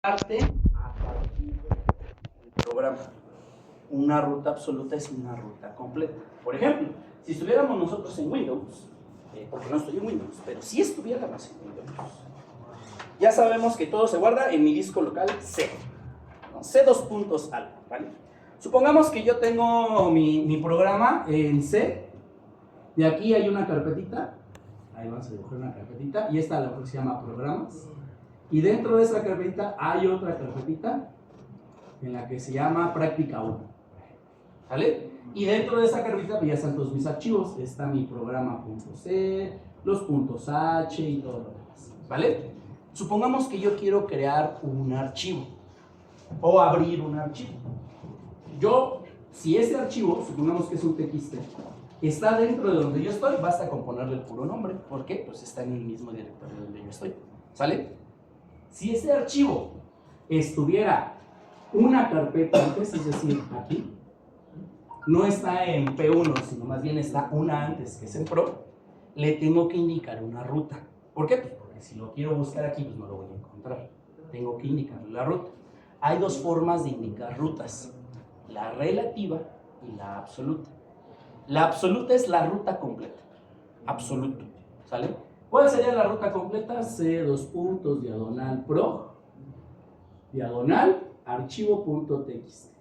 parte a partir del programa. Una ruta absoluta es una ruta completa. Por ejemplo, si estuviéramos nosotros en Windows, porque no estoy en Windows, pero si estuviéramos en Windows, ya sabemos que todo se guarda en mi disco local C, ¿no? C dos puntos algo, ¿vale? Supongamos que yo tengo mi programa en C, de aquí hay una carpetita, ahí vamos a dibujar una carpetita, y esta la que se llama programas, y dentro de esa carpetita hay otra carpetita en la que se llama práctica 1, ¿vale? Y dentro de esa carpetita pues ya están todos mis archivos, está mi programa.c, los puntos H y todo lo demás, ¿vale? Supongamos que yo quiero crear un archivo o abrir un archivo. Si ese archivo, supongamos que es un TXT, está dentro de donde yo estoy, basta con ponerle el puro nombre. ¿Por qué? Pues está en el mismo directorio donde yo estoy, ¿sale? Si ese archivo estuviera una carpeta antes, es decir, aquí, no está en P1, sino más bien está una antes, que es en Pro, le tengo que indicar una ruta. ¿Por qué? Pues porque si lo quiero buscar aquí, pues no lo voy a encontrar. Tengo que indicarle la ruta. Hay dos formas de indicar rutas, la relativa y la absoluta. La absoluta es la ruta completa, absoluto, ¿sale? ¿Cuál sería la ruta completa? C dos puntos, diagonal pro, diagonal archivo.txt.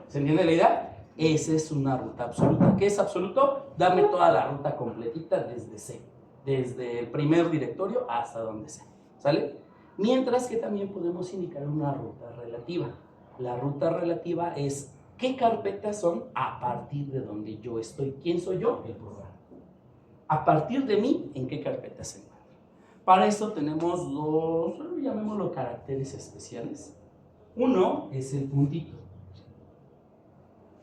¿Se entiende la idea? Esa es una ruta absoluta. ¿Qué es absoluto? Dame toda la ruta completita desde C, desde el primer directorio hasta donde sea, ¿sale? Mientras que también podemos indicar una ruta relativa. La ruta relativa es qué carpetas son a partir de donde yo estoy. ¿Quién soy yo? El programa. A partir de mí, ¿en qué carpetas se encuentra? Para eso tenemos dos, llamémoslo caracteres especiales. Uno es el puntito.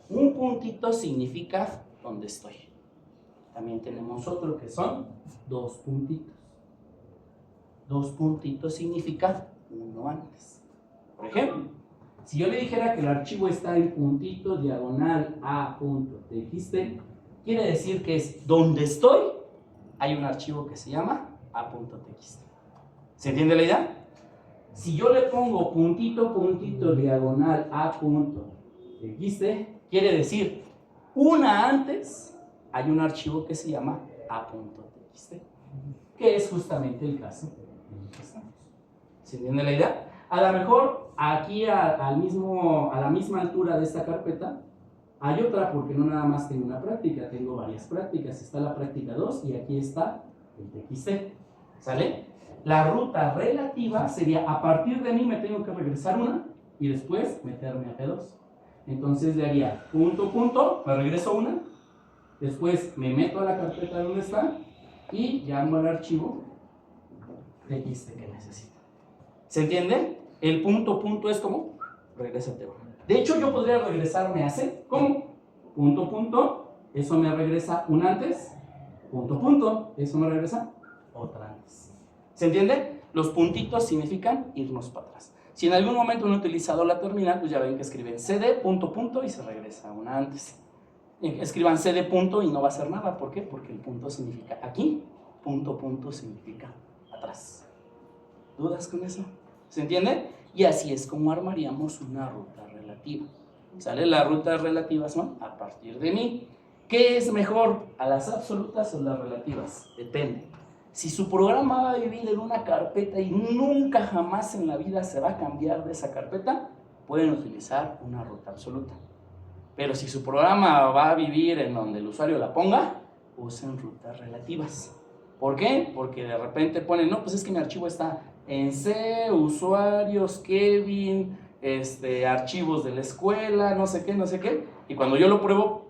Un puntito significa dónde estoy. También tenemos otro que son dos puntitos. Dos puntitos significa uno antes. Por ejemplo, si yo le dijera que el archivo está en puntito diagonal a.txt, quiere decir que es donde estoy, hay un archivo que se llama a.txt. ¿Se entiende la idea? Si yo le pongo puntito, puntito, diagonal a.txt, quiere decir una antes, hay un archivo que se llama a.txt, que es justamente el caso en el que estamos. ¿Se entiende la idea? A lo mejor aquí a la misma altura de esta carpeta hay otra, porque no nada más tengo una práctica, tengo varias prácticas. Está la práctica 2 y aquí está el TXT, ¿sale? La ruta relativa sería a partir de mí me tengo que regresar una y después meterme a P2. Entonces le haría punto, punto, me regreso una, después me meto a la carpeta donde está y llamo al archivo TXT que necesito. ¿Se entiende? El punto, punto es como regrésate. De hecho, yo podría regresarme a C. ¿Cómo? Punto, punto, eso me regresa un antes. Punto, punto, eso me regresa otra antes. ¿Se entiende? Los puntitos significan irnos para atrás. Si en algún momento no he utilizado la terminal, pues ya ven que escriben CD, punto, punto, y se regresa una antes. Escriban CD, punto, y no va a hacer nada. ¿Por qué? Porque el punto significa aquí, punto, punto significa atrás. ¿Dudas con eso? ¿Se entiende? Y así es como armaríamos una ruta relativa. ¿Sale? Las rutas relativas son a partir de mí. ¿Qué es mejor? ¿A las absolutas o las relativas? Depende. Si su programa va a vivir en una carpeta y nunca jamás en la vida se va a cambiar de esa carpeta, pueden utilizar una ruta absoluta. Pero si su programa va a vivir en donde el usuario la ponga, usen rutas relativas. ¿Por qué? Porque de repente ponen, no, pues es que mi archivo está en C, usuarios, Kevin, archivos de la escuela, no sé qué, y cuando yo lo pruebo,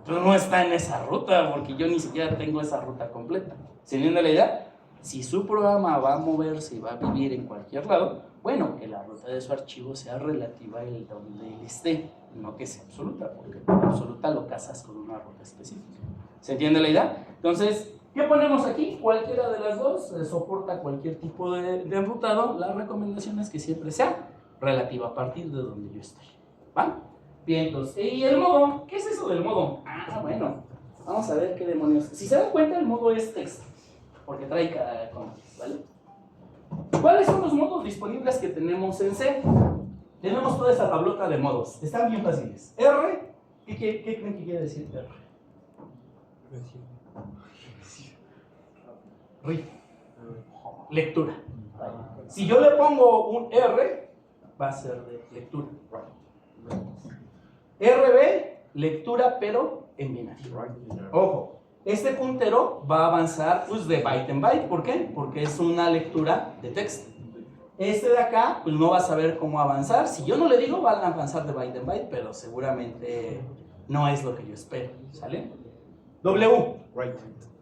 pues no está en esa ruta, porque yo ni siquiera tengo esa ruta completa. ¿Se entiende la idea? Si su programa va a moverse y va a vivir en cualquier lado, bueno, que la ruta de su archivo sea relativa al donde él esté, no que sea absoluta, porque por absoluta lo casas con una ruta específica. ¿Se entiende la idea? Entonces, ¿qué ponemos aquí? Cualquiera de las dos soporta cualquier tipo de enrutado. La recomendación es que siempre sea relativa a partir de donde yo estoy. ¿Va? Bien, entonces, ¿y el modo? ¿Qué es eso del modo? Ah, bueno, vamos a ver qué demonios. Si se dan cuenta, el modo es texto, porque trae cada comando, ¿vale? ¿Cuáles son los modos disponibles que tenemos en C? Tenemos toda esta tablota de modos. Están bien fáciles. R, ¿qué creen que quiere decir R? Lectura. Si yo le pongo un R, va a ser de lectura. RB, lectura, pero en binario. Ojo, este puntero va a avanzar pues, de byte en byte. ¿Por qué? Porque es una lectura de texto. Este de acá, pues no va a saber cómo avanzar. Si yo no le digo, van a avanzar de byte en byte, pero seguramente no es lo que yo espero. ¿Sale? W.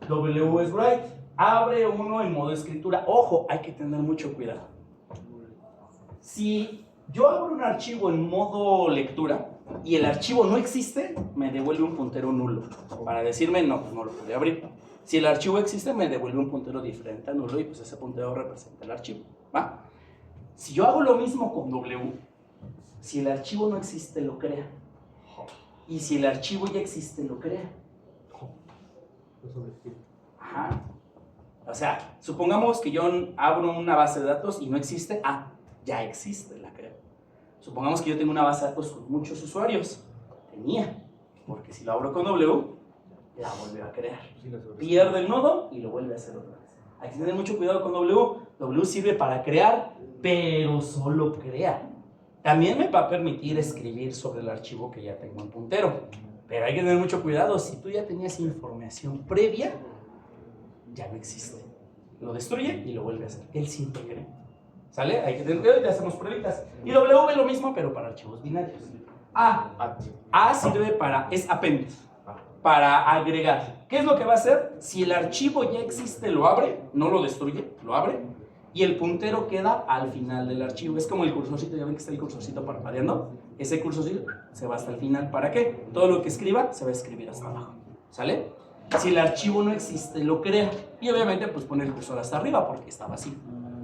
W es write. Abre uno en modo escritura. Ojo, hay que tener mucho cuidado. Si yo abro un archivo en modo lectura y el archivo no existe, me devuelve un puntero nulo. Para decirme, no, pues no lo pude abrir. Si el archivo existe, me devuelve un puntero diferente a nulo y pues ese puntero representa el archivo. ¿Va? Si yo hago lo mismo con W, si el archivo no existe, lo crea. Y si el archivo ya existe, lo crea. Ajá. O sea, supongamos que yo abro una base de datos y no existe. Ah, ya existe, la creo. Supongamos que yo tengo una base de datos con muchos usuarios. Tenía. Porque si lo abro con W, la vuelve a crear. Pierde el nodo y lo vuelve a hacer otra vez. Hay que tener mucho cuidado con W. W sirve para crear, pero solo crea. También me va a permitir escribir sobre el archivo que ya tengo en puntero. Pero hay que tener mucho cuidado. Si tú ya tenías información previa, ya no existe. Lo destruye y lo vuelve a hacer. Él siempre cree. ¿Sale? Hay que tener cuidado y te hacemos pruebitas. Y W lo mismo, pero para archivos binarios. A sirve para, es append, para agregar. ¿Qué es lo que va a hacer? Si el archivo ya existe, lo abre, no lo destruye, lo abre, y el puntero queda al final del archivo. Es como el cursorcito, ya ven que está el cursorcito parpadeando. Ese cursorcito se va hasta el final. ¿Para qué? Todo lo que escriba se va a escribir hasta abajo. ¿Sale? Si el archivo no existe, lo crea. Y obviamente, pues pone el cursor hasta arriba porque está vacío.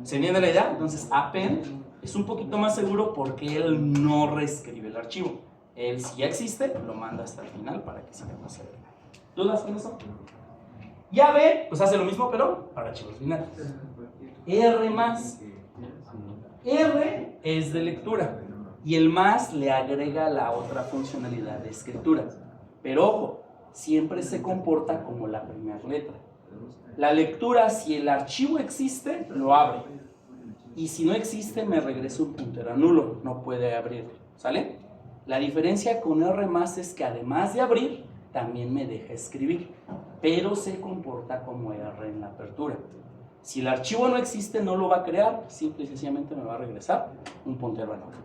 ¿Se entiende la idea? Entonces, append es un poquito más seguro porque él no reescribe el archivo. Él, si ya existe, lo manda hasta el final para que siga más adelante. ¿Dudas con eso? Ya B, pues hace lo mismo, pero para archivos binarios. R más. R es de lectura. Y el más le agrega la otra funcionalidad de escritura. Pero ojo, siempre se comporta como la primera letra. La lectura, si el archivo existe, lo abre. Y si no existe, me regresa un puntero a nulo. No puede abrirlo. ¿Sale? La diferencia con R más es que además de abrir, también me deja escribir. Pero se comporta como R en la apertura. Si el archivo no existe, no lo va a crear. Simple y sencillamente me va a regresar un puntero a nulo.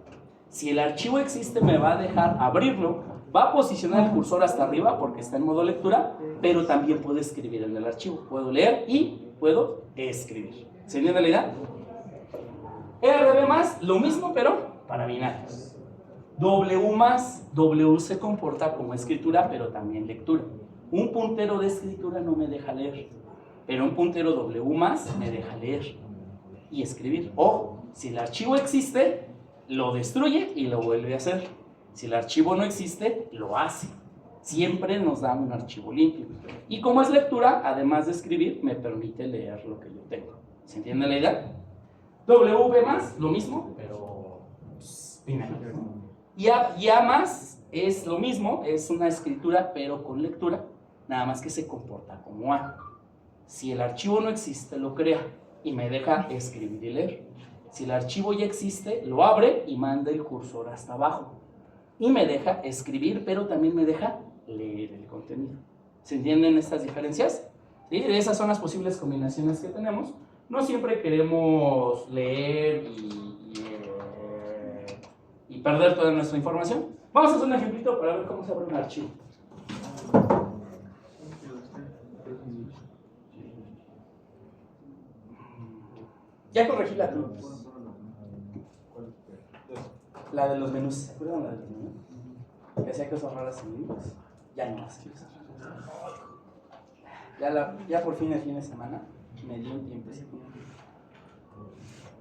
Si el archivo existe, me va a dejar abrirlo. Va a posicionar el cursor hasta arriba porque está en modo lectura, pero también puedo escribir en el archivo. Puedo leer y puedo escribir. ¿Se entiende la idea? RB más, lo mismo, pero para binarios. W más, W se comporta como escritura, pero también lectura. Un puntero de escritura no me deja leer, pero un puntero W más me deja leer y escribir. O, si el archivo existe, lo destruye y lo vuelve a hacer. Si el archivo no existe, lo hace. Siempre nos da un archivo limpio. Y como es lectura, además de escribir, me permite leer lo que yo tengo. ¿Se entiende la idea? W más, lo mismo, pero binario. Y A más es lo mismo, es una escritura, pero con lectura, nada más que se comporta como A. Si el archivo no existe, lo crea y me deja escribir y leer. Si el archivo ya existe, lo abre y manda el cursor hasta abajo. Y me deja escribir, pero también me deja leer el contenido. ¿Se entienden estas diferencias? ¿Sí? Esas son las posibles combinaciones que tenemos. No siempre queremos leer y perder toda nuestra información. Vamos a hacer un ejemplito para ver cómo se abre un archivo. Ya corregí la tuya. La de los menús. ¿Se acuerdan la de los menús? Que hacía cosas raras en Linux. Ya no hace cosas raras. Ya por fin el fin de semana me dio un tiempo.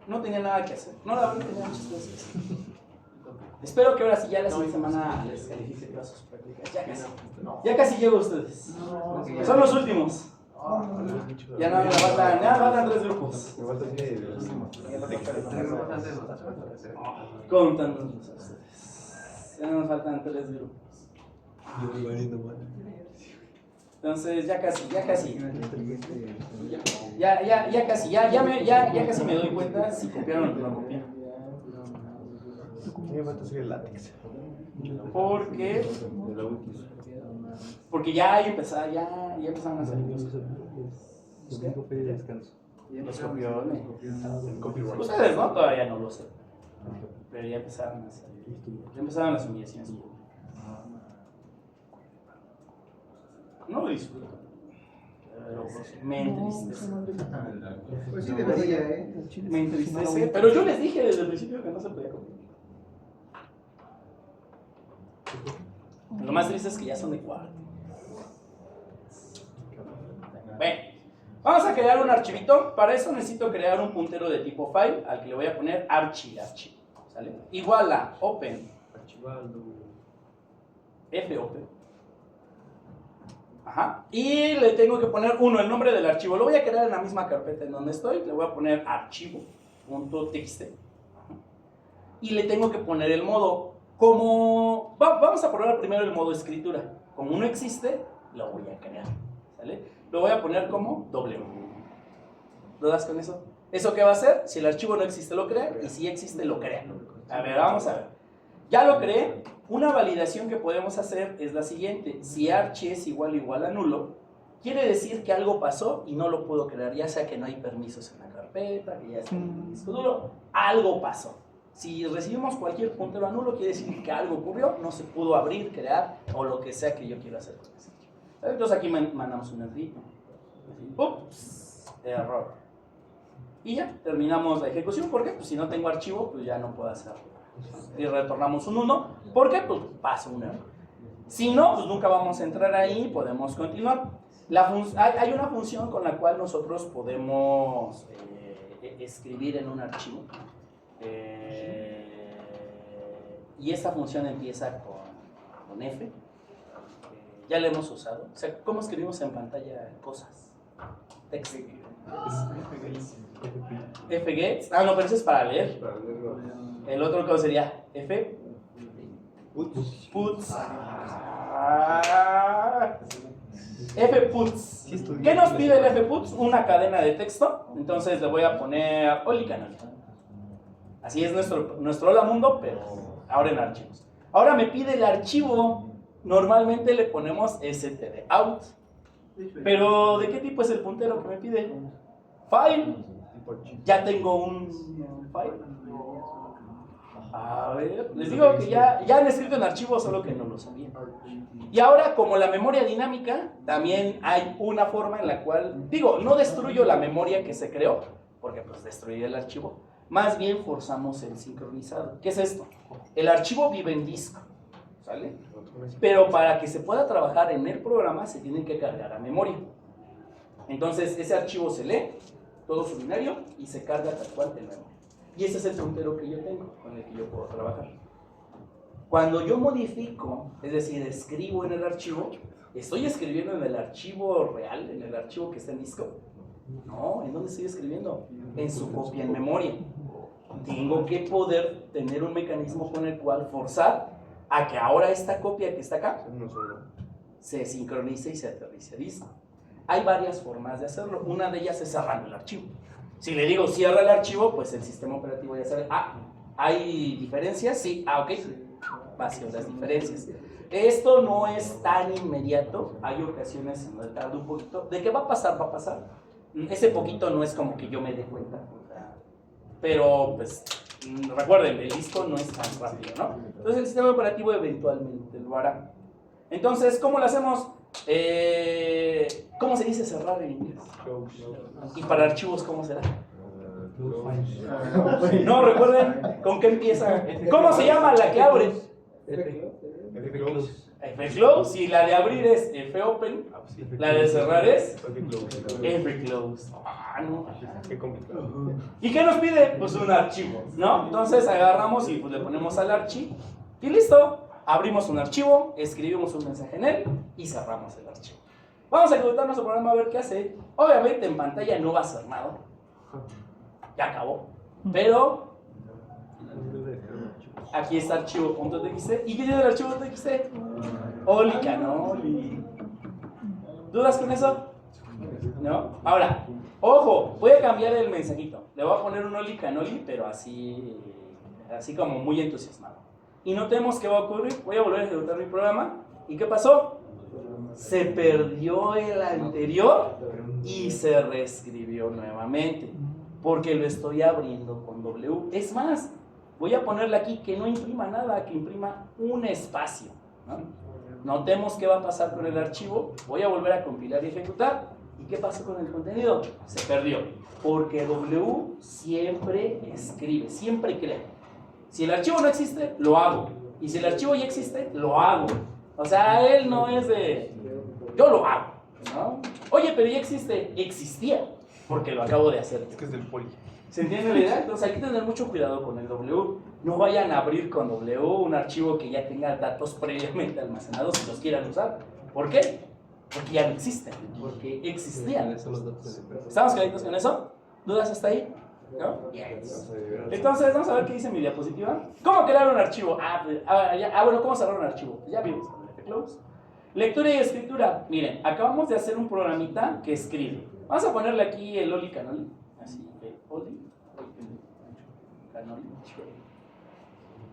No tenía nada que hacer. No, la verdad tenía muchas cosas que hacer. Espero que ahora sí ya la siguiente semana les califique todas sus prácticas. Ya casi llego a ustedes. Son los últimos. Ya no me faltan 3 grupos. Contándonos a ustedes. Ya nos faltan 3 grupos. Entonces ya casi. Ya casi me doy cuenta si copiaron o no copiaron. Porque ya empezaron a salir los copiones. Ustedes no, todavía no lo sé. Pero ya empezaron a salir. Ya empezaron las humillaciones. No lo disfruto. Pero me entristece. Pues sí debería, Me entristece. Pero yo les dije desde el principio que no se podía copiar. Lo más triste es que ya son de cuarto. Bueno, vamos a crear un archivito. Para eso necesito crear un puntero de tipo file al que le voy a poner archivo. ¿Sale? Igual a open fopen. Ajá. Y le tengo que poner el nombre del archivo. Lo voy a crear en la misma carpeta en donde estoy. Le voy a poner archivo.txt. Y le tengo que poner el modo. Vamos a probar primero el modo escritura. Como no existe, lo voy a crear. ¿Sale? Lo voy a poner como W. ¿Lo das con eso? ¿Eso qué va a hacer? Si el archivo no existe, lo crea. Y si existe, lo crea. A ver, vamos a ver. Ya lo creé. Una validación que podemos hacer es la siguiente. Si archi es igual a nulo, quiere decir que algo pasó y no lo puedo crear. Ya sea que no hay permisos en la carpeta, que ya está en el disco duro. Algo pasó. Si recibimos cualquier puntero a nulo, quiere decir que algo ocurrió, no se pudo abrir, crear o lo que sea que yo quiera hacer con ese archivo. Entonces aquí mandamos un errito. Ups, error. Y ya, terminamos la ejecución. ¿Por qué? Pues si no tengo archivo, pues ya no puedo hacerlo. Y retornamos un 1. ¿Por qué? Pues pasa un error. Si no, pues nunca vamos a entrar ahí y podemos continuar. Hay una función con la cual nosotros podemos escribir en un archivo. Y esta función empieza con F. Ya la hemos usado. O sea, ¿cómo escribimos en pantalla cosas? Text. Fgets. Ah, no, pero eso es para leer. El otro código sería F. Puts. Fputs. ¿Qué nos pide el fputs? Una cadena de texto. Entonces le voy a poner Oli canal. Así es nuestro hola mundo, pero ahora en archivos. Ahora me pide el archivo. Normalmente le ponemos stdout. Pero ¿de qué tipo es el puntero que me pide? File. Ya tengo un file. A ver, les digo que ya han escrito en archivo, solo que no lo sabían. Y ahora, como la memoria dinámica, también hay una forma en la cual, no destruyo la memoria que se creó, porque pues destruiría el archivo. Más bien forzamos el sincronizado. ¿Qué es esto? El archivo vive en disco, ¿sale? Pero para que se pueda trabajar en el programa se tiene que cargar a memoria. Entonces ese archivo se lee, todo su binario, y se carga tal cual en memoria. Y ese es el puntero que yo tengo, con el que yo puedo trabajar. Cuando yo modifico, es decir, escribo en el archivo, ¿estoy escribiendo en el archivo real, en el archivo que está en disco? No, ¿en dónde estoy escribiendo? En su copia en memoria. Tengo que poder tener un mecanismo con el cual forzar a que ahora esta copia que está acá se sincronice y se aterrice a disco. Hay varias formas de hacerlo. Una de ellas es cerrando el archivo. Si le digo cierra el archivo, pues el sistema operativo ya sabe, ¿hay diferencias? Sí, ok, vacío las diferencias. Esto no es tan inmediato, hay ocasiones en donde tarda un poquito. ¿De qué va a pasar? Va a pasar. Ese poquito no es como que yo me dé cuenta, pero pues recuerden, el disco no es tan rápido, ¿no? Entonces el sistema operativo eventualmente lo hará. Entonces, ¿cómo lo hacemos? ¿Cómo se dice cerrar en inglés? Y para archivos, ¿cómo será? No, recuerden, ¿con qué empieza? ¿Cómo se llama la que abre? Fclose. Y la de abrir es fopen. La de cerrar es fclose. No. Qué complicado. ¿Y qué nos pide? Pues un archivo, ¿no? Entonces agarramos y pues le ponemos al archivo y listo. Abrimos un archivo, escribimos un mensaje en él y cerramos el archivo. Vamos a ejecutar nuestro programa a ver qué hace. Obviamente en pantalla no va a hacer nada. Ya acabó. Pero aquí está archivo.txt. ¿Y qué tiene el archivo.txt? Oli canoli. ¿Dudas con eso? ¿No? Ahora, ojo, voy a cambiar el mensajito. Le voy a poner un oli canoli, pero así como muy entusiasmado. Y notemos qué va a ocurrir. Voy a volver a ejecutar mi programa. ¿Y qué pasó? Se perdió el anterior y se reescribió nuevamente. Porque lo estoy abriendo con W. Es más, voy a ponerle aquí que no imprima nada, que imprima un espacio, ¿no? Notemos qué va a pasar con el archivo. Voy a volver a compilar y ejecutar. ¿Y qué pasó con el contenido? Se perdió. Porque W siempre escribe, siempre crea. Si el archivo no existe, lo hago. Y si el archivo ya existe, lo hago. O sea, él no es de... yo lo hago, ¿no? Oye, pero ya existe. Existía, porque lo acabo de hacer. Es que es del poli. ¿Se entiende la idea? Entonces hay que tener mucho cuidado con el W. No vayan a abrir con W un archivo que ya tenga datos previamente almacenados si los quieran usar. ¿Por qué? Porque ya no existen, porque existían. ¿Estamos claritos con eso? ¿Dudas hasta ahí? ¿No? Yes. Entonces vamos a ver qué dice mi diapositiva. ¿Cómo crear un archivo? Bueno, ¿cómo cerrar un archivo? Pues ya vimos con el F-Close. Lectura y escritura. Miren, acabamos de hacer un programita que escribe. Vamos a ponerle aquí el Oli Canoli. Así, Oli Canoli.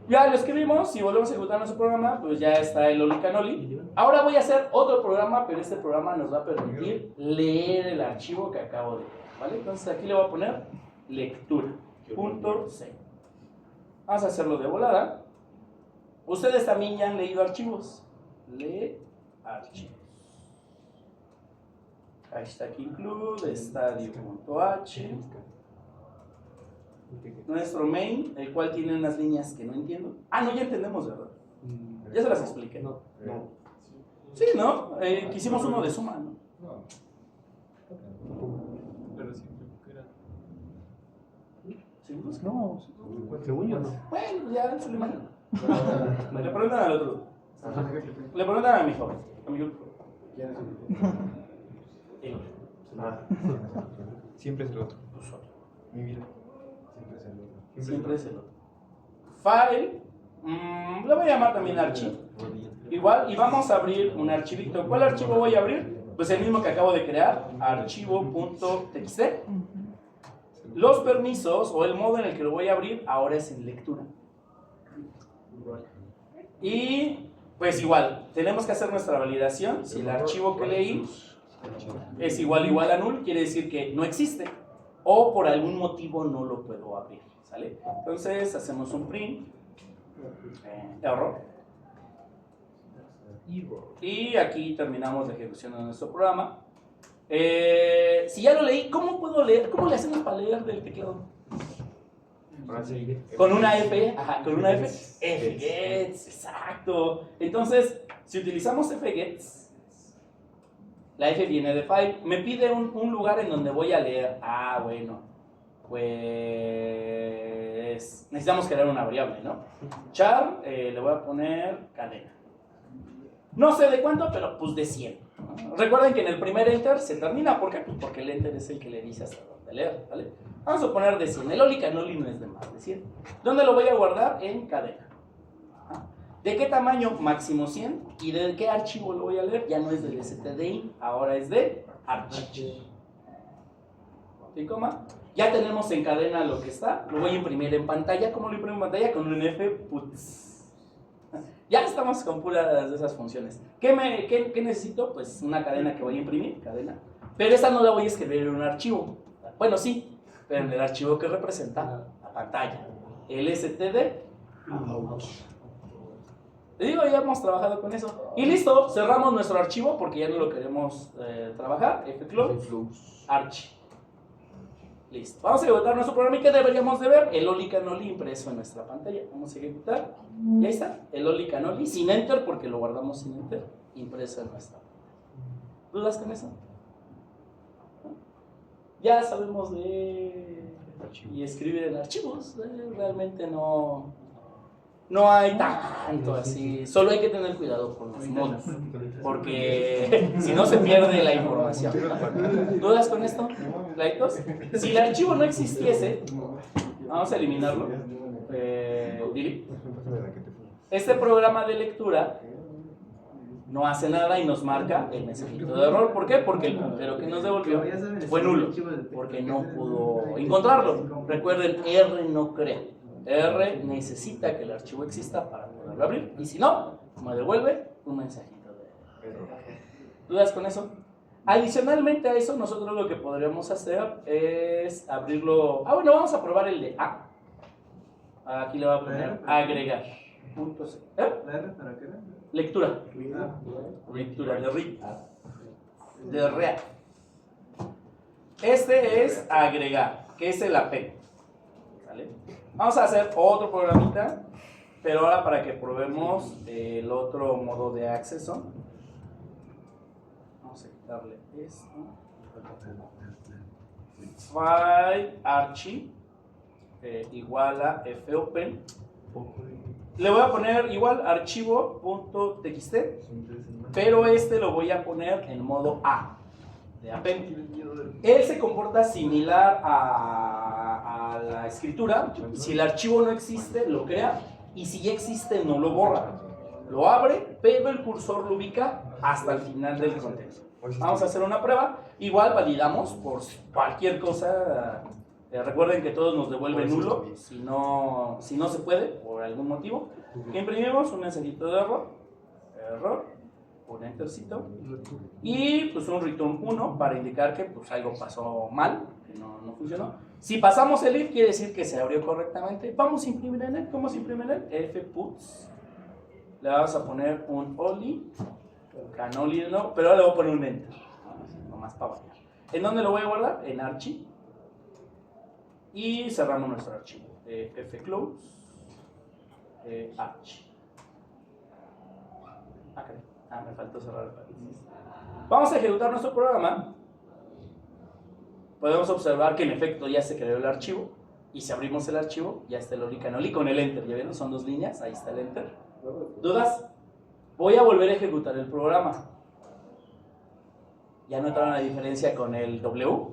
Ya lo escribimos y volvemos a ejecutar nuestro programa, pues ya está el Oli Canoli. Ahora voy a hacer otro programa, pero este programa nos va a permitir leer el archivo que acabo de crear, ¿vale? Entonces aquí le voy a poner lectura.c. Vamos a hacerlo de volada. Ustedes también ya han leído archivos. Lee archivos. Hashtag include stadio.h. Nuestro main, el cual tiene unas líneas que no entiendo. No, ya entendemos, ¿verdad? Ya se las expliqué. No. Sí, ¿no? Quisimos uno de suma, ¿no? Pero sí, era. ¿Seguros? No, según yo no. Bueno, ya se lo imaginan. Le preguntan al otro. Le preguntan a mi joven. A mi grupo. ¿Quién es El otro. Siempre es el otro. Nosotros. Mi vida. Siempre es el otro. Siempre es el otro. File. Le voy a llamar también archivo. Igual, y vamos a abrir un archivito. ¿Cuál archivo voy a abrir? Pues el mismo que acabo de crear, archivo.txt. Los permisos o el modo en el que lo voy a abrir ahora es en lectura. Y pues igual, tenemos que hacer nuestra validación. Si el archivo que leí es igual a null, quiere decir que no existe. O por algún motivo no lo puedo abrir, ¿sale? Entonces hacemos un print, error. Y aquí terminamos la ejecución de nuestro programa. Si ya lo leí, ¿cómo puedo leer? ¿Cómo le hacemos para leer del teclado? Con una F, con una F. Fgets, exacto. Entonces, si utilizamos fgets, la F viene de file, me pide un lugar en donde voy a leer. Bueno, pues necesitamos crear una variable, ¿no? Char, le voy a poner cadena. No sé de cuánto, pero pues de 100. ¿No? Recuerden que en el primer enter se termina. ¿Por qué? Pues porque el enter es el que le dice hasta dónde leer, ¿vale? Vamos a poner de 100. El Oli Canoli no es de más de 100. ¿Dónde lo voy a guardar? En cadena. ¿De qué tamaño? Máximo 100. ¿Y de qué archivo lo voy a leer? Ya no es del stdin, ahora es de archivo. ¿Sí, coma? Ya tenemos en cadena lo que está. Lo voy a imprimir en pantalla. ¿Cómo lo imprimo en pantalla? Con un fputs. Ya estamos con puras de esas funciones. ¿Qué necesito? Pues una cadena que voy a imprimir, cadena. Pero esta no la voy a escribir en un archivo. Bueno, sí, pero en el archivo que representa la pantalla. LSTD. Te digo, ya hemos trabajado con eso. Y listo, cerramos nuestro archivo porque ya no lo queremos trabajar. Fclose, archi. Listo. Vamos a ejecutar nuestro programa y ¿qué deberíamos de ver? El Oli Canoli impreso en nuestra pantalla. Vamos a ejecutar. Y ahí está, el Oli Canoli sin enter porque lo guardamos sin enter, impreso en nuestra pantalla. ¿Dudas con eso? Ya sabemos de y escribir en archivos. Realmente no No hay tanto así, solo hay que tener cuidado con los modos, porque si no se pierde la información. ¿Dudas con esto? ¿Claritos? Si el archivo no existiese, vamos a eliminarlo. Delete. Este programa de lectura no hace nada y nos marca el mensajito de error. ¿Por qué? Porque el puntero que nos devolvió fue nulo, porque no pudo encontrarlo. Recuerden, R no crea. R necesita que el archivo exista para poderlo abrir, y si no, me devuelve un mensajito de error. ¿Dudas con eso? Adicionalmente a eso, nosotros lo que podríamos hacer es abrirlo. Bueno, vamos a probar el de A. Aquí le voy a poner agregar. Punto C. ¿La R para qué era? Lectura. Lectura de read. De read. Este es agregar, que es el AP. ¿Sale? Vamos a hacer otro programita, pero ahora para que probemos el otro modo de acceso. Vamos a quitarle esto. File archi igual a fopen. Le voy a poner igual archivo.txt, pero este lo voy a poner en modo A, de append. Él se comporta similar a la escritura. Si el archivo no existe, lo crea, y si ya existe, no lo borra. Lo abre, pero el cursor lo ubica hasta el final del contexto. Vamos a hacer una prueba. Igual validamos por cualquier cosa. Recuerden que todos nos devuelve nulo si no se puede, por algún motivo. Que imprimimos un mensajito de error, un entercito, y pues un return 1 para indicar que pues algo pasó mal, que no funcionó. Si pasamos el if, quiere decir que se abrió correctamente. Vamos a imprimir en él. ¿Cómo se imprime en él? fputs. Le vamos a poner un only, canoli no, pero ahora le voy a poner un enter, nomás para variar. ¿En dónde lo voy a guardar? En archi. Y cerramos nuestro archivo. Fclose archi. Me faltó cerrar el paréntesis. Vamos a ejecutar nuestro programa. Podemos observar que en efecto ya se creó el archivo. Y si abrimos el archivo, ya está el only canoli con el enter. ¿Ya vieron? Son dos líneas. Ahí está el enter. ¿Dudas? Voy a volver a ejecutar el programa. ¿Ya notaron la diferencia con el W?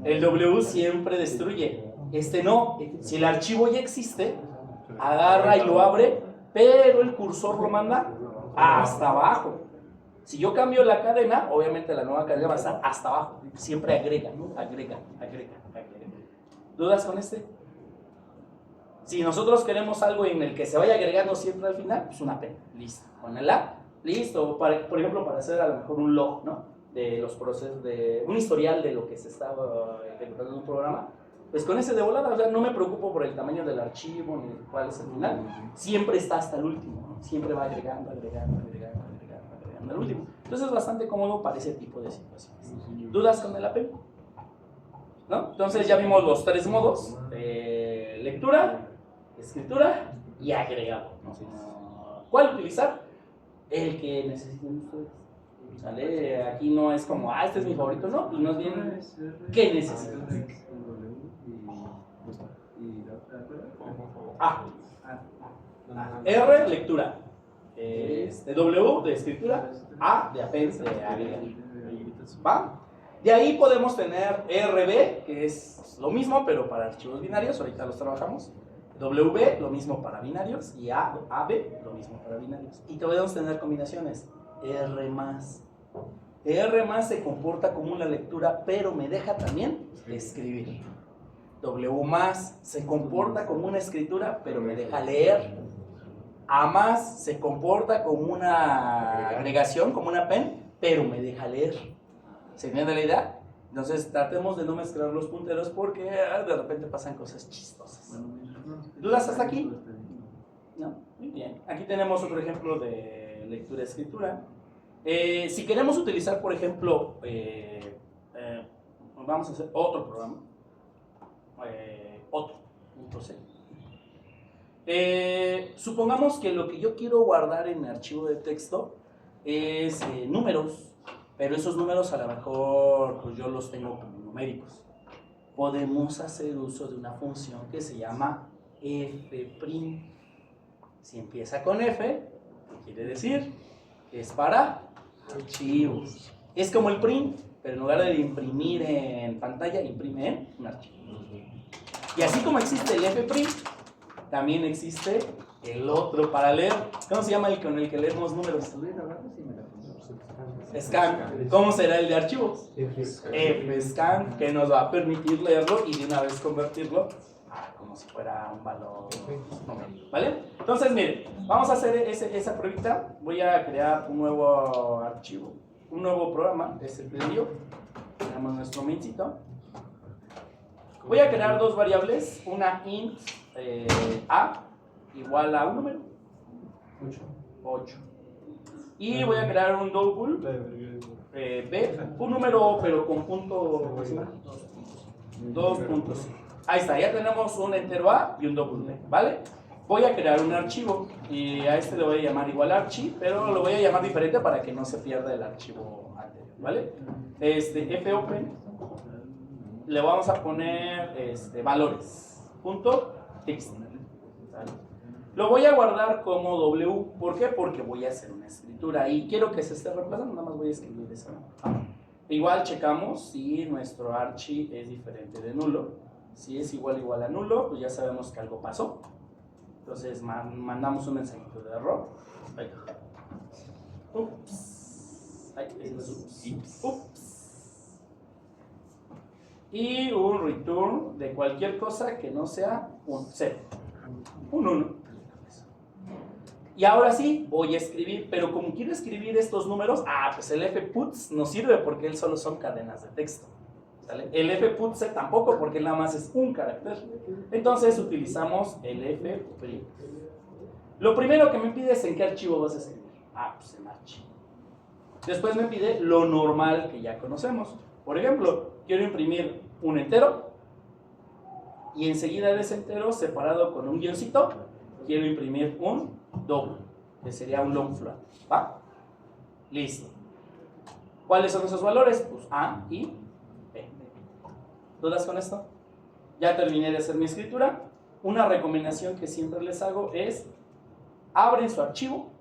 El W siempre destruye. Este no. Si el archivo ya existe, agarra y lo abre, pero el cursor lo manda hasta abajo. Si yo cambio la cadena, obviamente la nueva cadena va a estar hasta abajo. Siempre agrega, agrega. ¿Dudas con este? Si nosotros queremos algo en el que se vaya agregando siempre al final, pues una P. Listo. Con el A, listo. Por ejemplo, para hacer a lo mejor un log, ¿no? De los procesos, de un historial de lo que se estaba ejecutando en un programa. Pues con ese de volada, o sea, no me preocupo por el tamaño del archivo ni cuál es el final. Siempre está hasta el último, ¿no? Siempre va agregando al último. Entonces es bastante cómodo para ese tipo de situaciones. ¿Dudas con el AP? ¿No? Entonces ya vimos los tres modos: lectura, escritura y agregado, ¿no? ¿Cuál utilizar? El que necesiten ustedes. ¿Sale? Aquí no es como, este es mi favorito, no, pues más bien, ¿qué necesitan? R, lectura. W, de escritura. A, de append, de agregar. ¿Va? De ahí podemos tener RB, que es lo mismo, pero para archivos binarios, ahorita los trabajamos. WB, lo mismo para binarios. Y AB, lo mismo para binarios. Y podemos tener combinaciones. R+. R+ se comporta como una lectura, pero me deja también escribir. W+ se comporta como una escritura, pero me deja leer. A+ se comporta como una agregación, como una pen, pero me deja leer. ¿Se entiende la idea? Entonces tratemos de no mezclar los punteros porque de repente pasan cosas chistosas. ¿Dudas hasta aquí? No, muy bien. Aquí tenemos otro ejemplo de lectura-escritura. Si queremos utilizar, por ejemplo, vamos a hacer otro programa. Supongamos que lo que yo quiero guardar en archivo de texto es números, pero esos números a lo mejor pues yo los tengo como numéricos. Podemos hacer uso de una función que se llama fprint. Si empieza con F, ¿qué quiere decir? Es para archivos. Es como el print, pero en lugar de imprimir en pantalla, imprime en un archivo. Y así como existe el Fprint, también existe el otro para leer. ¿Cómo se llama el con el que leemos números? Scan. ¿Cómo será el de archivos? Fscan, que nos va a permitir leerlo y de una vez convertirlo como si fuera un valor numérico, ¿vale? Entonces, miren, vamos a hacer esa pruebita. Voy a crear un nuevo archivo, un nuevo programa, SPDIO. Tenemos nuestro maincito. Voy a crear dos variables, una int a igual a un número, 8. Y voy a crear un double b, un número pero con punto decimal, 2 puntos. Ahí está, ya tenemos un entero a y un double b, ¿vale? Voy a crear un archivo y a este le voy a llamar igual archi, pero lo voy a llamar diferente para que no se pierda el archivo anterior, ¿vale? fopen, le vamos a poner valores, punto text, ¿vale? Lo voy a guardar como W, ¿por qué? Porque voy a hacer una escritura y quiero que se esté reemplazando, nada más voy a escribir eso. Igual checamos si nuestro archi es diferente de nulo. Si es igual a nulo, pues ya sabemos que algo pasó. Entonces mandamos un mensajito de error. Ahí. Ups. Ahí, ups. Y un return de cualquier cosa que no sea un 0. Un 1. Y ahora sí, voy a escribir, pero como quiero escribir estos números, pues el fputs no sirve porque él solo son cadenas de texto, ¿sale? El fputs tampoco porque nada más es un carácter. Entonces utilizamos el fprint. Lo primero que me pide es en qué archivo vas a escribir. Pues en archivo. Después me pide lo normal que ya conocemos. Por ejemplo, quiero imprimir un entero y enseguida de ese entero, separado con un guioncito, quiero imprimir un doble, que sería un long float, ¿va? Listo. ¿Cuáles son esos valores? Pues A y B. ¿Dudas con esto? Ya terminé de hacer mi escritura. Una recomendación que siempre les hago es abren su archivo,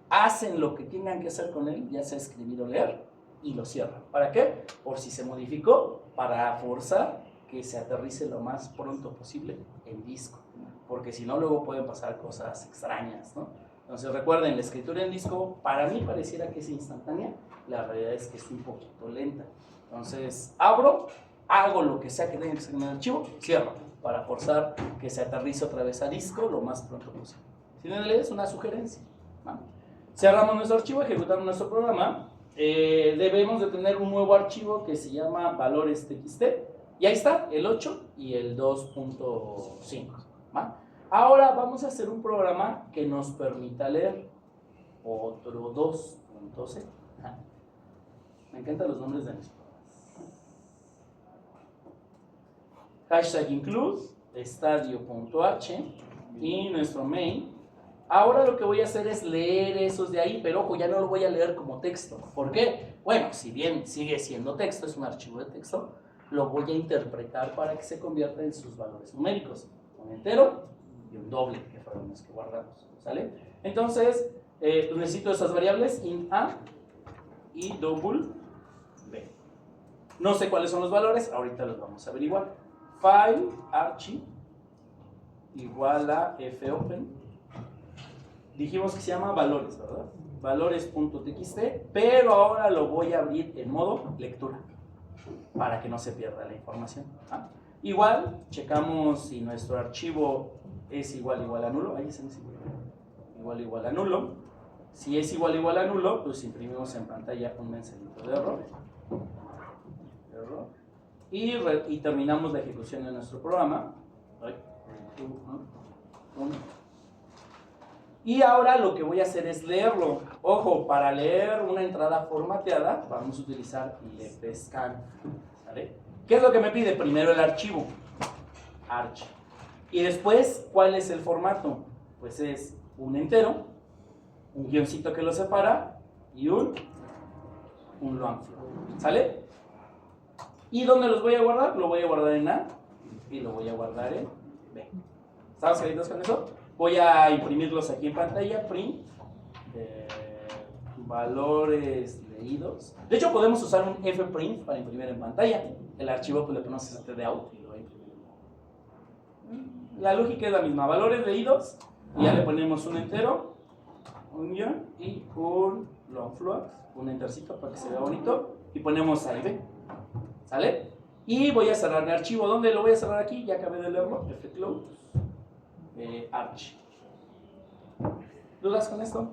hacen lo que tengan que hacer con él, ya sea escribir o leer, y lo cierran. ¿Para qué? Por si se modificó, para forzar que se aterrice lo más pronto posible en disco, porque si no luego pueden pasar cosas extrañas, ¿no? Entonces recuerden, la escritura en disco para mí pareciera que es instantánea, la realidad es que es un poquito lenta. Entonces abro, hago lo que sea que tenga que hacer en el archivo, cierro, para forzar que se aterrice otra vez a disco lo más pronto posible. Si no es una sugerencia, ¿no? Cerramos nuestro archivo, ejecutamos nuestro programa. Debemos de tener un nuevo archivo que se llama valores.txt y ahí está el 8 y el 2.5, ¿va? Ahora vamos a hacer un programa que nos permita leer otro 2.c. Me encantan los nombres de mis programas. Hashtag include estadio.h y nuestro main. Ahora lo que voy a hacer es leer esos de ahí, pero ojo, ya no lo voy a leer como texto. ¿Por qué? Bueno, si bien sigue siendo texto, es un archivo de texto, lo voy a interpretar para que se convierta en sus valores numéricos. Un entero y un doble, que fueron los que guardamos, ¿sale? Entonces, pues necesito esas variables, int a y double b. No sé cuáles son los valores, ahorita los vamos a averiguar. File, archi, igual a fopen. Dijimos que se llama valores, ¿verdad? Valores.txt, pero ahora lo voy a abrir en modo lectura, para que no se pierda la información. Igual, checamos si nuestro archivo es igual a nulo. Ahí se me dice igual a nulo. Si es igual a nulo, pues imprimimos en pantalla un mensajito de error. Y terminamos la ejecución de nuestro programa. Y ahora lo que voy a hacer es leerlo. Ojo, para leer una entrada formateada vamos a utilizar el fscan, ¿vale? ¿Qué es lo que me pide? Primero el archivo, arch. Y después, ¿cuál es el formato? Pues es un entero, un guioncito que lo separa y un long float, ¿sale? ¿Y dónde los voy a guardar? Lo voy a guardar en A y lo voy a guardar en B. ¿Estamos claritos con eso? Voy a imprimirlos aquí en pantalla, print, valores leídos. De hecho, podemos usar un fprint para imprimir en pantalla. El archivo pues le pones stdout y lo va a imprimir. La lógica es la misma, valores leídos, y ya le ponemos un entero, un guión y un long float, un entercito para que se vea bonito, y ponemos ahí, ¿ve? ¿Sale? Y voy a cerrar mi archivo. ¿Dónde lo voy a cerrar? Aquí, ya acabé de leerlo, fclose, arch. ¿Dudas con esto?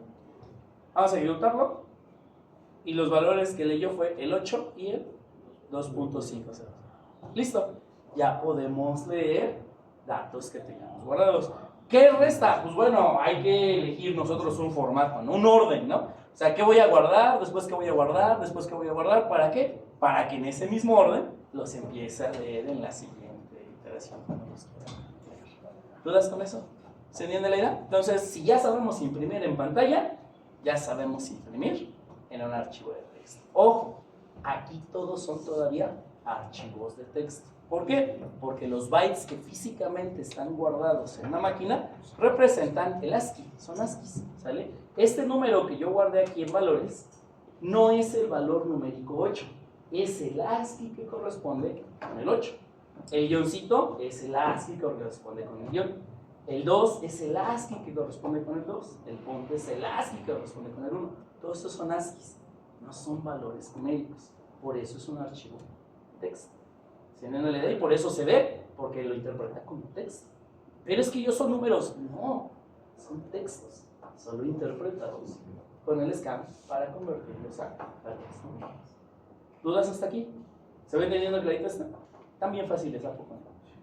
Vamos a ejecutarlo. Y los valores que leyó fue el 8 y el 2.50. Listo. Ya podemos leer datos que tengamos guardados. ¿Qué resta? Pues bueno, hay que elegir nosotros un formato, ¿no? Un orden, ¿no? O sea, ¿qué voy a guardar? Después, ¿qué voy a guardar? Después, ¿qué voy a guardar? ¿Para qué? Para que en ese mismo orden los empiece a leer en la siguiente iteración. ¿Dudas con eso? ¿Se entiende la idea? Entonces, si ya sabemos imprimir en pantalla, ya sabemos imprimir en un archivo de texto. Ojo, aquí todos son todavía archivos de texto. ¿Por qué? Porque los bytes que físicamente están guardados en una máquina representan el ASCII, son ASCIIs, ¿sale? Este número que yo guardé aquí en valores no es el valor numérico 8, es el ASCII que corresponde con el 8. El guioncito es el ASCII que corresponde con el guión. El 2 es el ASCII que corresponde con el 2. El punto es el ASCII que corresponde con el 1. Todos estos son ASCIIs, no son valores numéricos. Por eso es un archivo de texto. ¿Se entiende la idea? Y por eso se ve, porque lo interpreta como texto. Pero es que ellos son números. No, son textos, solo interpretados con el scan para convertirlos a valores numéricos. ¿Dudas hasta aquí? ¿Se va entendiendo clarito esto? También fácil es, ¿a poco?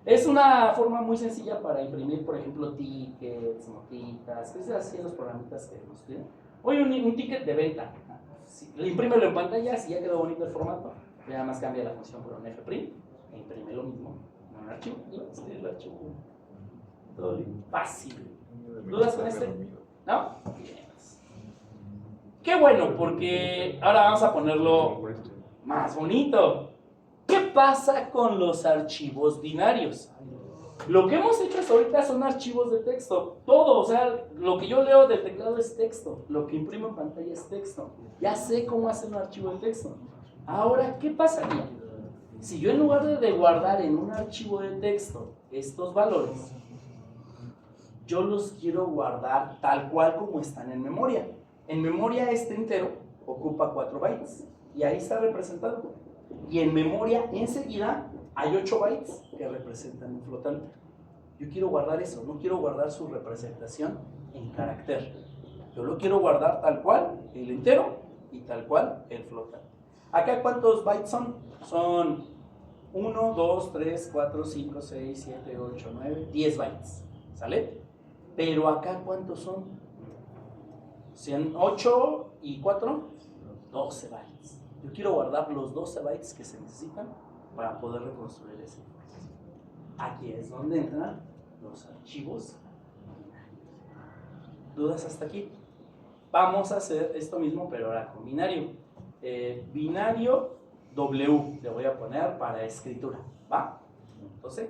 Es una forma muy sencilla para imprimir, por ejemplo, tickets, notitas, que se hacen los programitas que nos piden. Oye, un ticket de venta. Imprímelo en pantalla, si ya quedó bonito el formato, nada más cambia la función por un fprint e imprime lo mismo en un archivo. Y este es el archivo. Todo bien. Fácil. ¿Dudas con este? ¿No? Bien. Qué bueno, porque ahora vamos a ponerlo más bonito. ¿Qué pasa con los archivos binarios? Lo que hemos hecho hasta ahorita son archivos de texto. Todo, o sea, lo que yo leo del teclado es texto. Lo que imprimo en pantalla es texto. Ya sé cómo hacer un archivo de texto. Ahora, ¿qué pasaría? Si yo en lugar de guardar en un archivo de texto estos valores, yo los quiero guardar tal cual como están en memoria. En memoria este entero ocupa 4 bytes y ahí está representado. Y en memoria enseguida hay 8 bytes que representan un flotante. Yo quiero guardar eso, no quiero guardar su representación en carácter. Yo lo quiero guardar tal cual el entero y tal cual el flotante. Acá, ¿cuántos bytes son? Son 1, 2, 3, 4, 5, 6, 7, 8, 9, 10 bytes. ¿Sale? Pero acá, ¿cuántos son? 8 y 4, 12 bytes. Yo quiero guardar los 12 bytes que se necesitan para poder reconstruir esa información. Aquí es donde entran los archivos binarios. ¿Dudas hasta aquí? Vamos a hacer esto mismo, pero ahora con binario. Binario W le voy a poner para escritura. ¿Va? Entonces,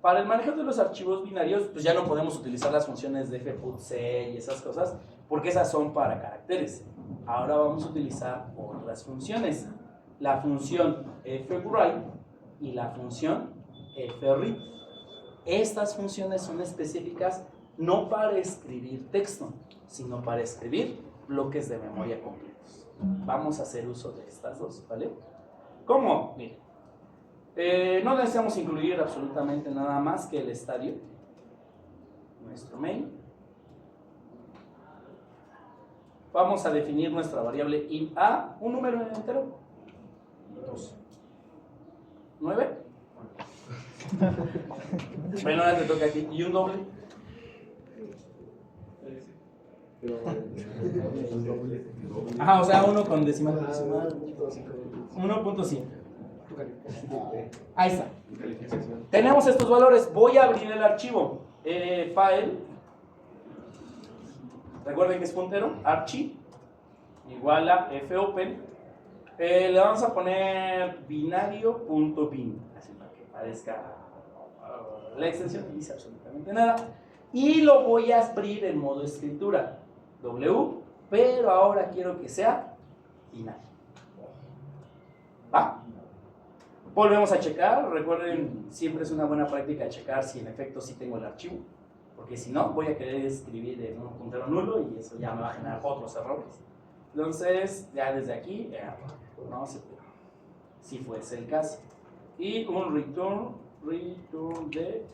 para el manejo de los archivos binarios, pues ya no podemos utilizar las funciones de fputC y esas cosas, porque esas son para caracteres. Ahora vamos a utilizar otras funciones. La función fwrite y la función fread. Estas funciones son específicas no para escribir texto, sino para escribir bloques de memoria completos. Vamos a hacer uso de estas dos, ¿vale? ¿Cómo? Miren. No necesitamos incluir absolutamente nada más que el estadio, nuestro main. Vamos a definir nuestra variable int a un número entero. 2. 9. Bueno, ahora te toca a ti. ¿Y un doble? Ajá, o sea, 1 con decimal. 1.5. Ahí está. Tenemos estos valores. Voy a abrir el archivo. File. Recuerden que es puntero. Archi. Igual a fopen. Le vamos a poner binario.bin. Así para que parezca la extensión no dice absolutamente nada. Y lo voy a abrir en modo escritura, W, pero ahora quiero que sea binario. ¿Va? Volvemos a checar. Recuerden, siempre es una buena práctica checar si en efecto sí tengo el archivo, porque si no, voy a querer escribir en un puntero nulo y eso ya me va a generar otros errores. Entonces, ya desde aquí, no se puede, si fuese el caso. Y un return de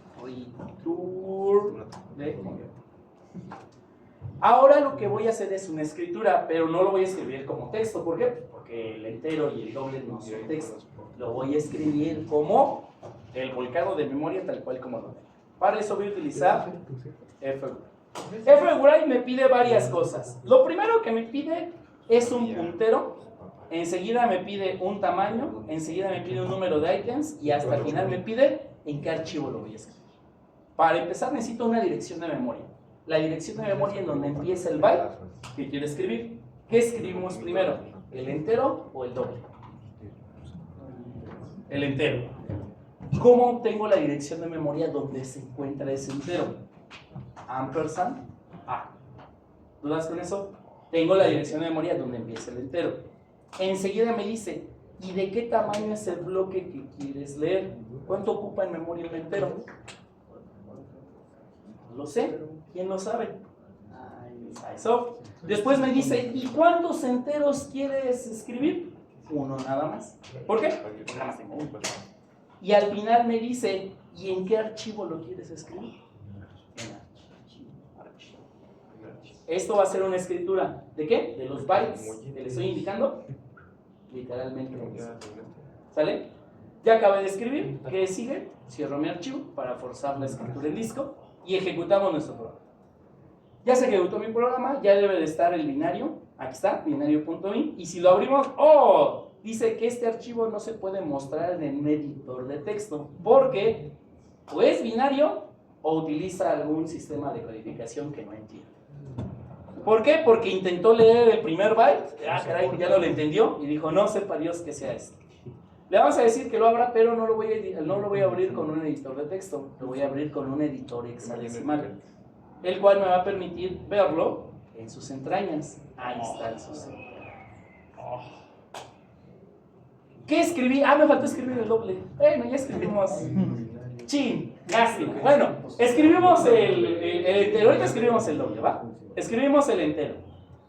ahora lo que voy a hacer es una escritura, pero no lo voy a escribir como texto. ¿Por qué? Porque el entero y el doble no son textos. Lo voy a escribir como el volcado de memoria tal cual como lo tengo. Para eso voy a utilizar fWrite me pide varias cosas. Lo primero que me pide es un puntero. Enseguida me pide un tamaño, enseguida me pide un número de ítems y hasta el final me pide en qué archivo lo voy a escribir. Para empezar necesito una dirección de memoria. La dirección de memoria en donde empieza el byte que quiero escribir. ¿Qué escribimos primero? ¿El entero o el doble? El entero. ¿Cómo obtengo la dirección de memoria donde se encuentra ese entero? Ampersand A. ¿Dudas con eso? Tengo la dirección de memoria donde empieza el entero. Enseguida me dice, ¿y de qué tamaño es el bloque que quieres leer? ¿Cuánto ocupa en memoria el entero? No lo sé. ¿Quién lo sabe? Eso. Después me dice, ¿y cuántos enteros quieres escribir? Uno nada más. ¿Por qué? Porque nada más tengo uno. Y al final me dice, ¿y en qué archivo lo quieres escribir? En archivo. Esto va a ser una escritura. ¿De qué? De los bytes que le estoy indicando. Literalmente. ¿Sale? Ya acabé de escribir. ¿Qué sigue? Cierro mi archivo para forzar la escritura en disco y ejecutamos nuestro programa. Ya se ejecutó mi programa, ya debe de estar el binario. Aquí está, binario.bin. Y si lo abrimos, ¡oh! Dice que este archivo no se puede mostrar en un editor de texto porque o es binario o utiliza algún sistema de codificación que no entiende. ¿Por qué? Porque intentó leer el primer byte, caray, ya no lo entendió y dijo, no sepa Dios que sea esto. Le vamos a decir que lo abra, pero no lo voy a abrir con un editor de texto, lo voy a abrir con un editor hexadecimal, el cual me va a permitir verlo en sus entrañas. Ahí están sus entrañas. ¿Qué escribí? Me faltó escribir el doble. Bueno, ya escribimos. Chin, lástima. Bueno, escribimos el entero. Ahorita escribimos el doble, ¿va? Escribimos el entero.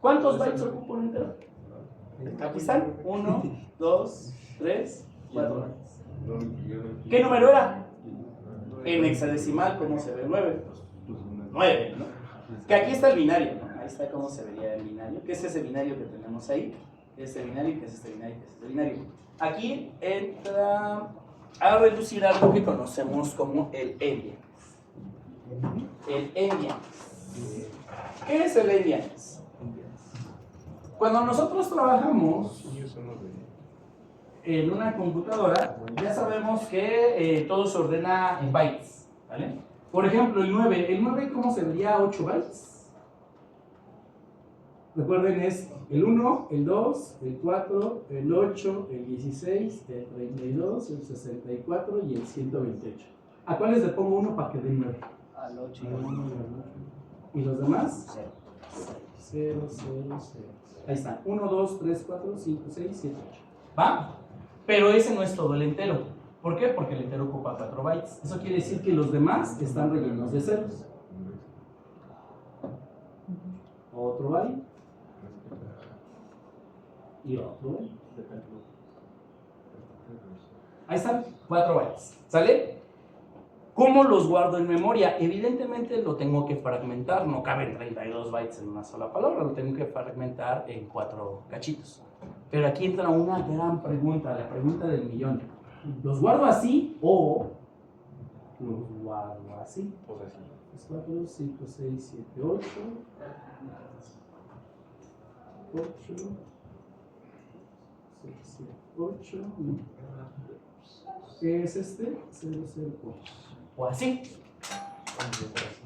¿Cuántos bytes ocupa un entero? Aquí están. 1, 2, 3, 4. ¿Qué número era? En hexadecimal, ¿cómo se ve el 9? 9, ¿no? Que aquí está el binario, ¿no? Ahí está cómo se vería el binario. ¿Qué es ese binario que tenemos ahí? Este binario, ¿qué es este binario? ¿Qué es este binario? Aquí entra a reducir algo que conocemos como el endian. El endian. ¿Qué es el endian? Cuando nosotros trabajamos en una computadora, ya sabemos que todo se ordena en bytes, ¿vale? Por ejemplo, el 9, ¿cómo se vería 8 bytes? Recuerden, es el 1, el 2, el 4, el 8, el 16, el 32, el 64 y el 128. ¿A cuáles le pongo 1 para que den 9? Al 8. ¿Y los demás? 0, 0, 0. Ahí está. 1, 2, 3, 4, 5, 6, 7, 8. ¿Va? Pero ese no es todo el entero. ¿Por qué? Porque el entero ocupa 4 bytes. Eso quiere decir que los demás están rellenos de ceros. Otro byte. Y otro byte. Ahí están, 4 bytes. ¿Sale? ¿Cómo los guardo en memoria? Evidentemente lo tengo que fragmentar. No caben 32 bytes en una sola palabra. Lo tengo que fragmentar en 4 cachitos. Pero aquí entra una gran pregunta, la pregunta del millón. ¿Los guardo así o los guardo así? 4, 5, 6, 7, 8. 8. 6, 7, 8. ¿Qué es este? 0, 0, 8. O así.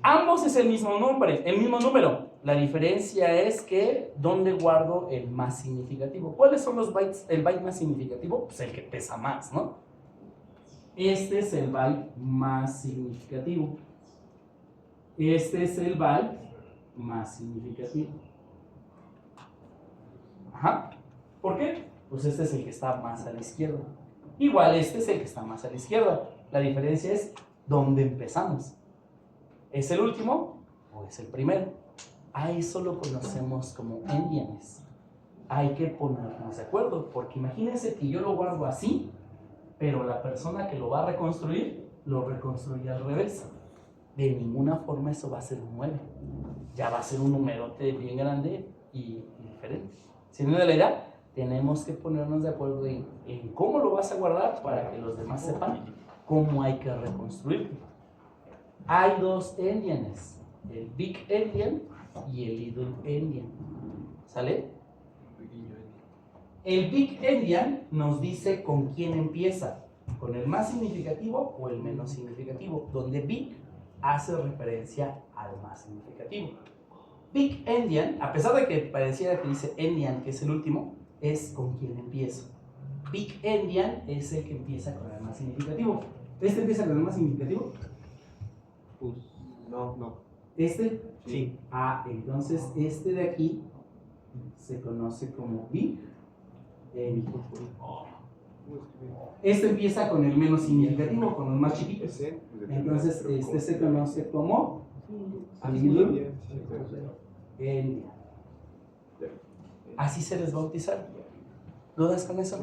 Ambos es el mismo nombre, el mismo número. La diferencia es que ¿dónde guardo el más significativo? ¿Cuáles son los bytes? El byte más significativo, pues el que pesa más, ¿no? Este es el byte más significativo. Este es el byte más significativo. Ajá. ¿Por qué? Pues este es el que está más a la izquierda. Igual este es el que está más a la izquierda. La diferencia es dónde empezamos. ¿Es el último o es el primero? A eso lo conocemos como endianes. Hay que ponernos de acuerdo, porque imagínense que yo lo guardo así, pero la persona que lo va a reconstruir, lo reconstruye al revés. De ninguna forma eso va a ser un 9. Ya va a ser un numerote bien grande y diferente. ¿Sí me da la idea? Tenemos que ponernos de acuerdo en cómo lo vas a guardar para que los demás sepan cómo hay que reconstruirlo. Hay dos endianes, el big endian y el little endian. ¿Sale? El big endian nos dice con quién empieza, con el más significativo o el menos significativo, donde big hace referencia al más significativo. Big endian, a pesar de que pareciera que dice endian, que es el último, es con quién empieza. Big endian es el que empieza con el más significativo. ¿Este empieza con el más significativo? Pues, no. ¿Este? Sí. Ah, entonces este de aquí se conoce como big endian. Este empieza con el menos significativo, con los más chiquitos. Entonces este se conoce como little endian. Así se les bautizaron. ¿Dudas con eso?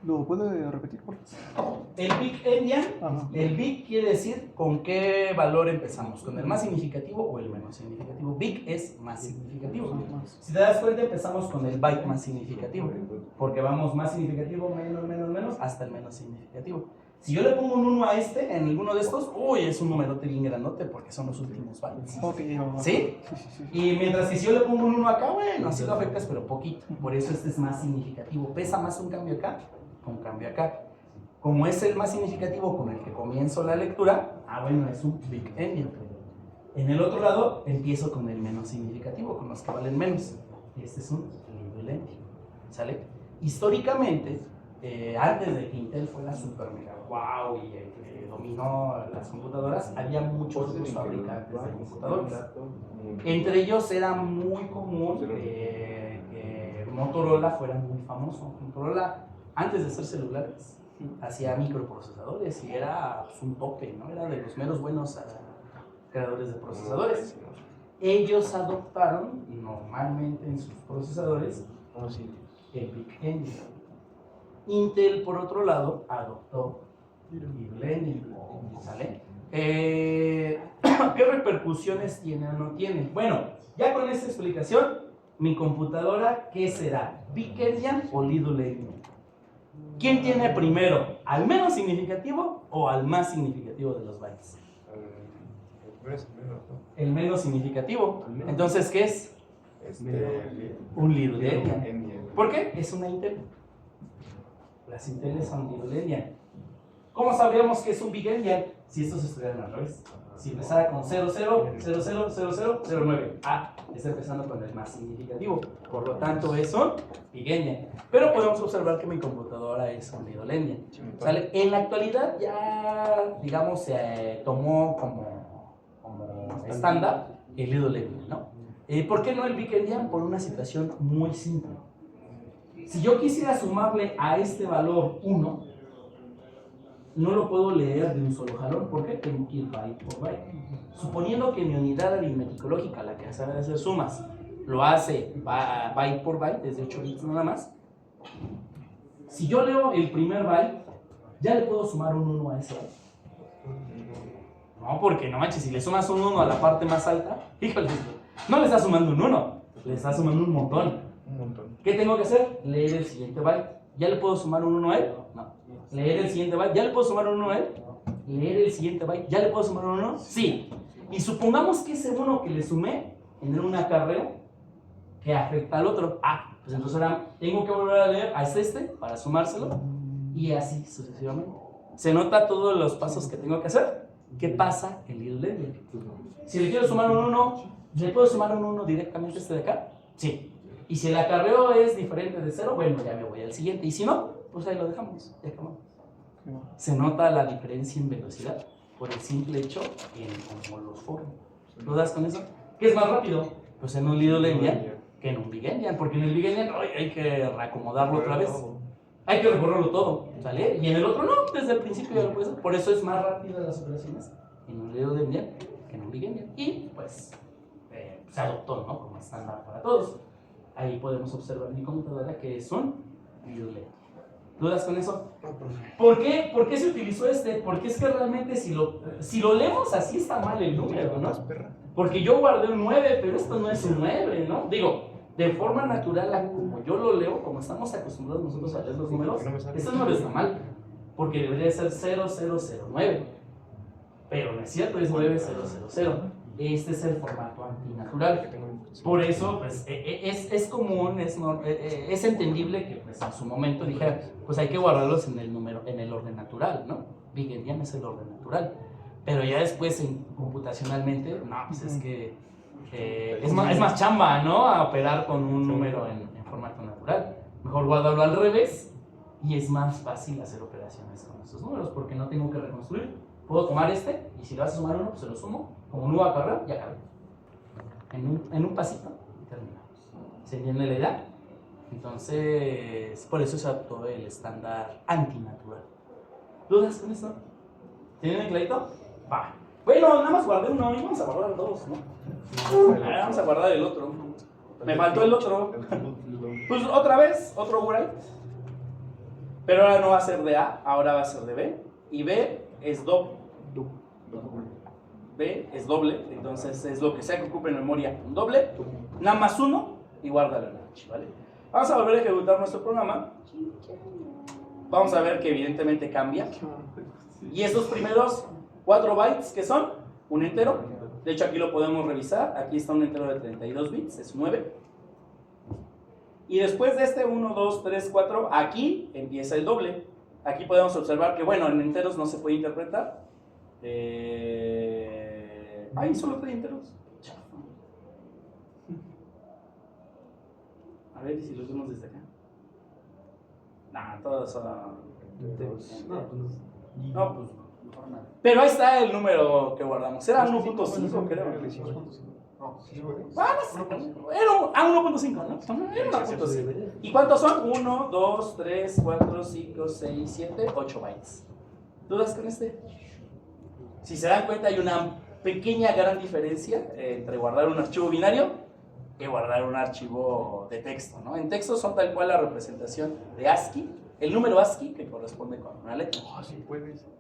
¿Lo puede repetir, por favor? El big endian, Ajá. el big quiere decir con qué valor empezamos, con el más significativo o el menos significativo. Big es más significativo. Si te das cuenta, empezamos con el byte más significativo, porque vamos más significativo, menos, hasta el menos significativo. Si yo le pongo un 1 a este, en alguno de estos, uy, es un numerote bien grandote porque son los últimos bytes. Ok, ¿Sí? Sí. Y mientras que si yo le pongo un 1 acá, bueno, así lo afectas, pero poquito. Por eso este es más significativo. Pesa más un cambio acá que un cambio acá. Como es el más significativo con el que comienzo la lectura, bueno, es un big endian. En el otro lado, empiezo con el menos significativo, con los que valen menos. Este es un little endian. ¿Sale? Históricamente, antes de que Intel fuera super mega wow y dominó las computadoras, había muchos otros fabricantes de computadores. Entre ellos era muy común que Motorola fuera muy famoso. Motorola, antes de ser celulares, hacía microprocesadores y era pues, un tope, ¿no? Era de los meros buenos creadores de procesadores. Ellos adoptaron normalmente en sus procesadores el Big Endian. Intel, por otro lado, adoptó Little Endian. ¿Sale? ¿Qué repercusiones tiene o no tiene? Bueno, ya con esta explicación, mi computadora, ¿qué será? ¿Big Endian o Little Endian? ¿Quién tiene primero? ¿Al menos significativo o al más significativo de los bytes? El menos significativo. Entonces, ¿qué es? Un Little Endian. ¿Por qué? Es una Intel. Las Inteles son Little Endian. ¿Cómo sabríamos que es un Big Endian? Si estos estuvieran al revés. Si empezara con 00, 00, 00, 09. Está empezando con el más significativo. Por lo tanto, es un Big Endian. Pero podemos observar que mi computadora es un Little Endian. ¿Sale? En la actualidad ya, digamos, se tomó como estándar el Little Endian, ¿no? ¿Por qué no el Big Endian? Por una situación muy simple. Si yo quisiera sumarle a este valor 1, no lo puedo leer de un solo jalón. ¿Por qué? Tengo que ir byte por byte. Suponiendo que mi unidad aritmético-lógica, la que sabe hacer sumas, lo hace byte por byte, desde 8 bits nada más. Si yo leo el primer byte, ¿ya le puedo sumar un 1 a ese byte? No, porque no manches, si le sumas un 1 a la parte más alta, híjole, no le estás sumando un 1, le estás sumando un montón. ¿Qué tengo que hacer? Leer el siguiente byte. ¿Ya le puedo sumar un 1 a él? No. Leer el siguiente byte. ¿Ya le puedo sumar un 1 a él? Leer el siguiente byte. ¿Ya le puedo sumar un 1? Sí. Y supongamos que ese 1 que le sumé en un acarreo que afecta al otro. Pues entonces ahora tengo que volver a leer a este para sumárselo y así sucesivamente. ¿Se nota todos los pasos que tengo que hacer? ¿Qué pasa en Little Endian? Si le quiero sumar un 1, ¿le puedo sumar un 1 directamente a este de acá? Sí. Y si el acarreo es diferente de 0, bueno, ya me voy al siguiente. Y si no, pues ahí lo dejamos. Ya acabamos. Se nota la diferencia en velocidad por el simple hecho en cómo los formo. ¿Lo das con eso? ¿Qué es más rápido? Pues en un Little Endian que en un Big Endian, porque en el Big Endian hay que reacomodarlo otra vez. Hay que recorrerlo todo, ¿sale? Y en el otro no, desde el principio ya lo puedes hacer. Por eso es más rápida las operaciones en un Little Endian que en un Big Endian. Y pues se adoptó, ¿no? Como estándar para todos. Ahí podemos observar en mi computadora que es un Little Endian. ¿Dudas con eso? ¿Por qué? ¿Por qué se utilizó este? Porque es que realmente si lo leemos así está mal el número, ¿no? Porque yo guardé un 9, pero esto no es un 9, ¿no? Digo, de forma natural, como yo lo leo, como estamos acostumbrados nosotros a leer los números, este número está mal, porque debería ser 0009. Pero no es cierto, es 9000. Este es el formato antinatural. Por eso, pues, es común, es entendible que pues, en su momento dijera, pues hay que guardarlos en el orden natural, ¿no? Big Endian es el orden natural. Pero ya después, computacionalmente, no, pues es que es más chamba, ¿no? A operar con un número en formato natural. Mejor guardarlo al revés y es más fácil hacer operaciones con estos números porque no tengo que reconstruir. Puedo tomar este y si le vas a sumar uno, pues se lo sumo. Como no va a cargar, ya acabé. En un pasito y terminamos. ¿Se entiende la idea? Entonces, por eso se adoptó el estándar antinatural. ¿Dudas con esto? ¿Tienen clarito? Va. Bueno, nada más guardé uno y vamos a guardar dos, ¿no? Vamos a guardar el otro. Me faltó el otro. Pues otra vez, otro write. Pero ahora no va a ser de A, ahora va a ser de B. Y B es doble. B es doble, entonces es lo que sea que ocupe en memoria un doble. Nada más uno y guárdalo en el archivo, ¿vale? Vamos a volver a ejecutar nuestro programa. Vamos a ver que evidentemente cambia. Y estos primeros 4 bytes, ¿qué son? Un entero. De hecho, aquí lo podemos revisar. Aquí está un entero de 32 bits, es 9. Y después de este 1, 2, 3, 4, aquí empieza el doble. Aquí podemos observar que, bueno, en enteros no se puede interpretar. Ay, solo 3 enteros. A ver si los vemos desde acá. Nah, todos son... No, pues mejor nada. Pero ahí está el número que guardamos. Era 1.5, creo. Era 1.5, ¿no? Era 1.5. ¿Y cuántos son? 1, 2, 3, 4, 5, 6, 7, 8 bytes. ¿Dudas con este? Si se dan cuenta, hay una pequeña gran diferencia entre guardar un archivo binario y guardar un archivo de texto, ¿no? En texto son tal cual la representación de ASCII, el número ASCII que corresponde con una letra.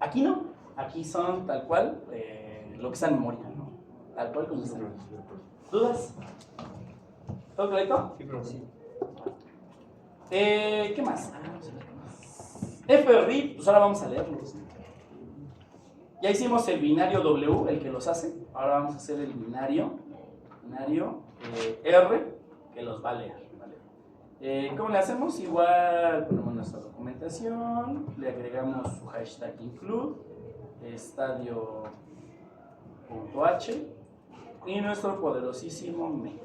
Aquí no, aquí son tal cual lo que está en memoria, ¿no? Tal cual como está en memoria. ¿Dudas? ¿Todo clarito? Sí, pero sí. ¿Qué más? FRIP, pues ahora vamos a leerlos. Ya hicimos el binario W, el que los hace. Ahora vamos a hacer el binario R, que los va a leer. ¿Vale? ¿Cómo le hacemos? Igual ponemos nuestra documentación, le agregamos su hashtag include, estadio.h y nuestro poderosísimo mail.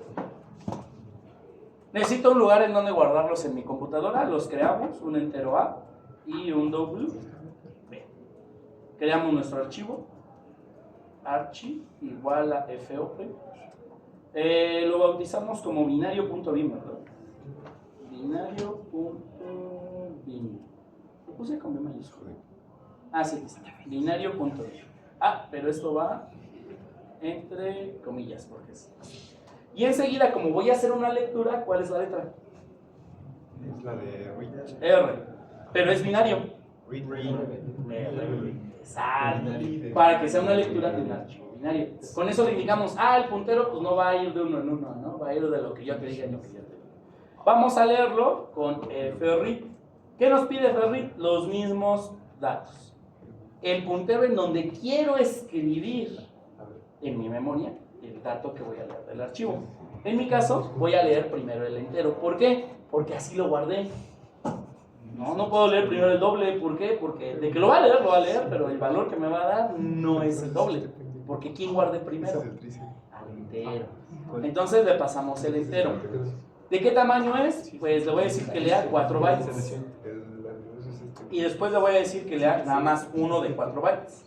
Necesito un lugar en donde guardarlos en mi computadora. Los creamos, un entero A y un W. Creamos nuestro archivo, archi igual a FOP. Lo bautizamos como binario.bin, ¿verdad? Binario.bin. Lo puse con B mayúscula. Ah, sí, binario.bin. Ah, pero esto va entre comillas, porque es. Y enseguida, como voy a hacer una lectura, ¿cuál es la letra? Es la de read. R. Pero es binario. Exacto. Para que sea una lectura de un archivo binario. Con eso le indicamos, el puntero pues no va a ir de uno en uno, ¿no? Va a ir de lo que yo te diga en lo que yo te diga. Vamos a leerlo con FRIP. ¿Qué nos pide FRIP? Los mismos datos. El puntero en donde quiero escribir en mi memoria el dato que voy a leer del archivo. En mi caso, voy a leer primero el entero. ¿Por qué? Porque así lo guardé. No puedo leer primero el doble. ¿Por qué? Porque de que lo va a leer, pero el valor que me va a dar no es el doble. Porque ¿quién guardé primero? Al entero. Entonces le pasamos el entero. ¿De qué tamaño es? Pues le voy a decir que lea 4 bytes. y después le voy a decir que lea nada más uno de 4 bytes.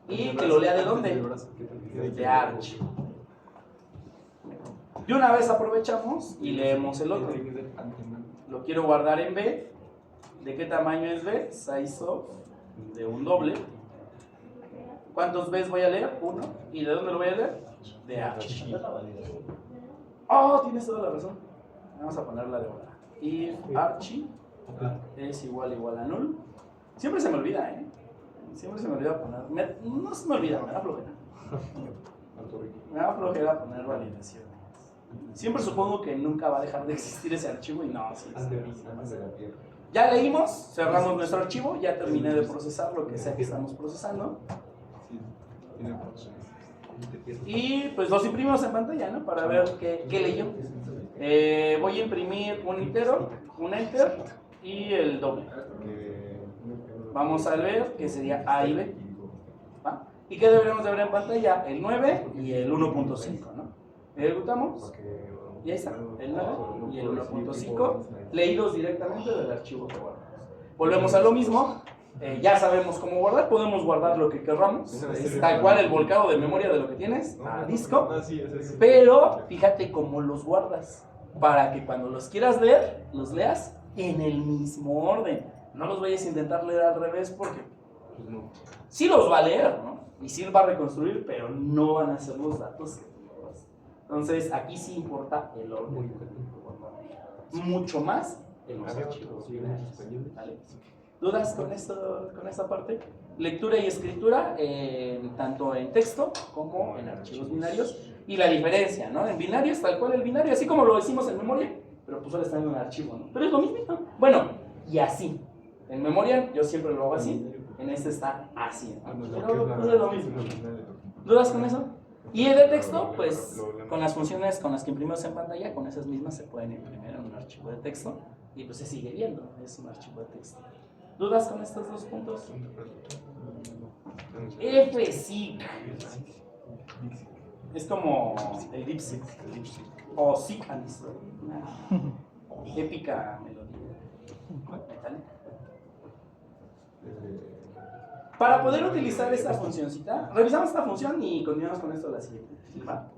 ¿Y que lo lea de dónde? De Arch. De una vez aprovechamos y leemos el otro. Lo quiero guardar en B. ¿De qué tamaño es B? Size of de un doble. ¿Cuántos Bs voy a leer? 1. ¿Y de dónde lo voy a leer? De Arch. Oh, tienes toda la razón. Vamos a ponerla de vuelta. If Archie es igual a null. Siempre se me olvida, ¿eh? Siempre se me olvida poner. No se me olvida, me da flojera. Me da flojera poner validaciones. Siempre supongo que nunca va a dejar de existir ese archivo y no, sí. Ya leímos, cerramos nuestro archivo, ya terminé de procesar lo que sea que estamos procesando. Y pues los imprimimos en pantalla, ¿no? Para ver qué leyó. Voy a imprimir un entero, un enter y el doble. Vamos a ver que sería A y B. ¿Va? ¿Y qué deberíamos de ver en pantalla? El 9 y el 1.5, ¿no? Ejecutamos y ahí está, el 9 y el 1.5 leídos directamente del archivo que guardamos. Volvemos a lo mismo. Ya sabemos cómo guardar, podemos guardar lo que querramos, es tal cual el volcado de memoria de lo que tienes a disco, pero fíjate cómo los guardas, para que cuando los quieras leer, los leas en el mismo orden. No los vayas a intentar leer al revés porque sí los va a leer, ¿no? Y sí va a reconstruir, pero no van a ser los datos que tú vas. Entonces aquí sí importa el orden, mucho más en los archivos binarios, ¿vale? ¿Dudas con esto, con esta parte? Lectura y escritura, tanto en texto como en archivos binarios. Y la diferencia, ¿no? En binario es tal cual el binario, así como lo decimos en memoria, pero pues ahora está en un archivo, ¿no? Pero es lo mismo, ¿no? Bueno, y así. En memoria yo siempre lo hago así, en este está así, ¿no? Pero es lo mismo. ¿Dudas con eso? Y el de texto, pues con las funciones con las que imprimimos en pantalla, con esas mismas se pueden imprimir en un archivo de texto y pues se sigue viendo, es un archivo de texto. ¿Dudas con estos dos puntos? FSIC es como el DeepSeek o Seek and Destroy, una épica melodía metálica. Para poder utilizar esta funcioncita, revisamos esta función y continuamos con esto la siguiente. ¿Va?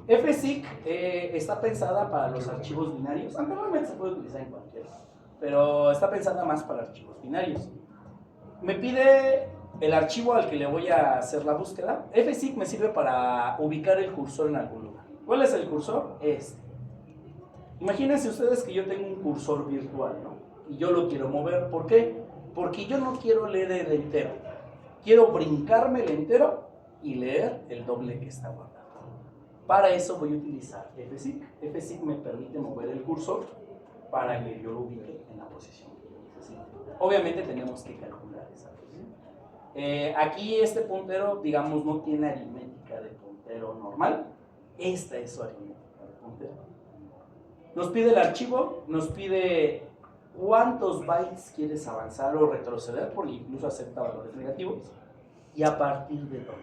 FSIC está pensada para los archivos binarios, aunque realmente se puede utilizar en cualquiera, pero está pensada más para archivos binarios. Me pide el archivo al que le voy a hacer la búsqueda. FSIC me sirve para ubicar el cursor en algún lugar. ¿Cuál es el cursor? Este. Imagínense ustedes que yo tengo un cursor virtual, ¿no? Y yo lo quiero mover. ¿Por qué? Porque yo no quiero leer el entero. Quiero brincarme el entero y leer el doble que está guardado. Para eso voy a utilizar FSIC. FSIC me permite mover el cursor para que yo lo ubique en la posición que yo necesito. Obviamente tenemos que calcular esa posición. Aquí este puntero, digamos, no tiene aritmética de puntero normal. Esta es su aritmética de puntero. Nos pide el archivo, nos pide cuántos bytes quieres avanzar o retroceder, porque incluso acepta valores negativos, y a partir de dónde.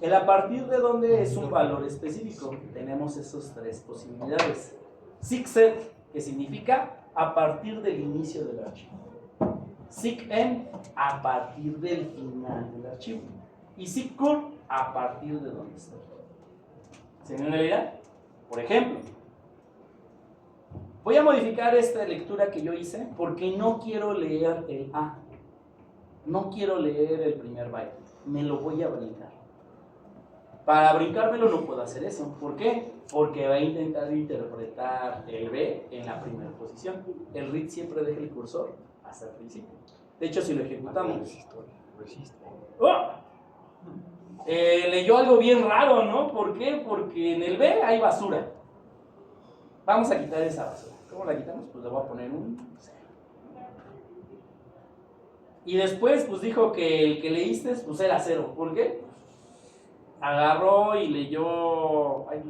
El a partir de dónde es un valor específico. Tenemos esas tres posibilidades. SIGSET, que significa a partir del inicio del archivo. SIGEND, a partir del final del archivo. Y SIGCUR, a partir de donde está. ¿Se me olvida? Por ejemplo, voy a modificar esta lectura que yo hice porque no quiero leer el A. No quiero leer el primer byte. Me lo voy a brincar. Para brincármelo no puedo hacer eso. ¿Por qué? Porque va a intentar interpretar el B en la primera posición. El read siempre deja el cursor hasta el principio. De hecho, si lo ejecutamos... ¡Oh! Leyó algo bien raro, ¿no? ¿Por qué? Porque en el B hay basura. Vamos a quitar esa basura. ¿Cómo la quitamos? Pues le voy a poner un 0. Y después, pues dijo que el que leíste, pues era 0. ¿Por qué? Agarró y leyó... Ay,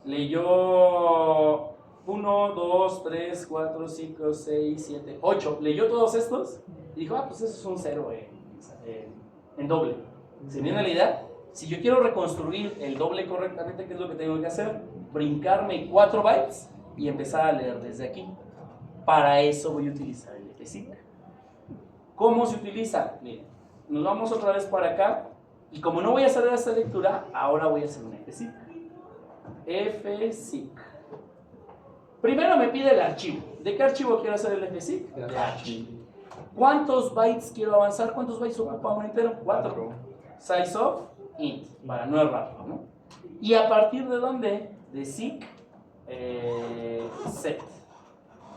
leyó 1, 2, 3, 4, 5, 6, 7, 8. Leyó todos estos y dijo, pues eso es un 0 en doble. ¿Se viene la idea? Si yo quiero reconstruir el doble correctamente, ¿qué es lo que tengo que hacer? Brincarme 4 bytes y empezar a leer desde aquí. Para eso voy a utilizar el FSIC. ¿Cómo se utiliza? Miren, nos vamos otra vez para acá y como no voy a hacer esta lectura, ahora voy a hacer un FSIC. FSIC. Primero me pide el archivo. ¿De qué archivo quiero hacer el FSIC? De archivo. ¿Cuántos bytes quiero avanzar? ¿Cuántos bytes ocupa un entero? 4. Size of int, para no errarlo, ¿no? ¿Y a partir de dónde? De SIC set.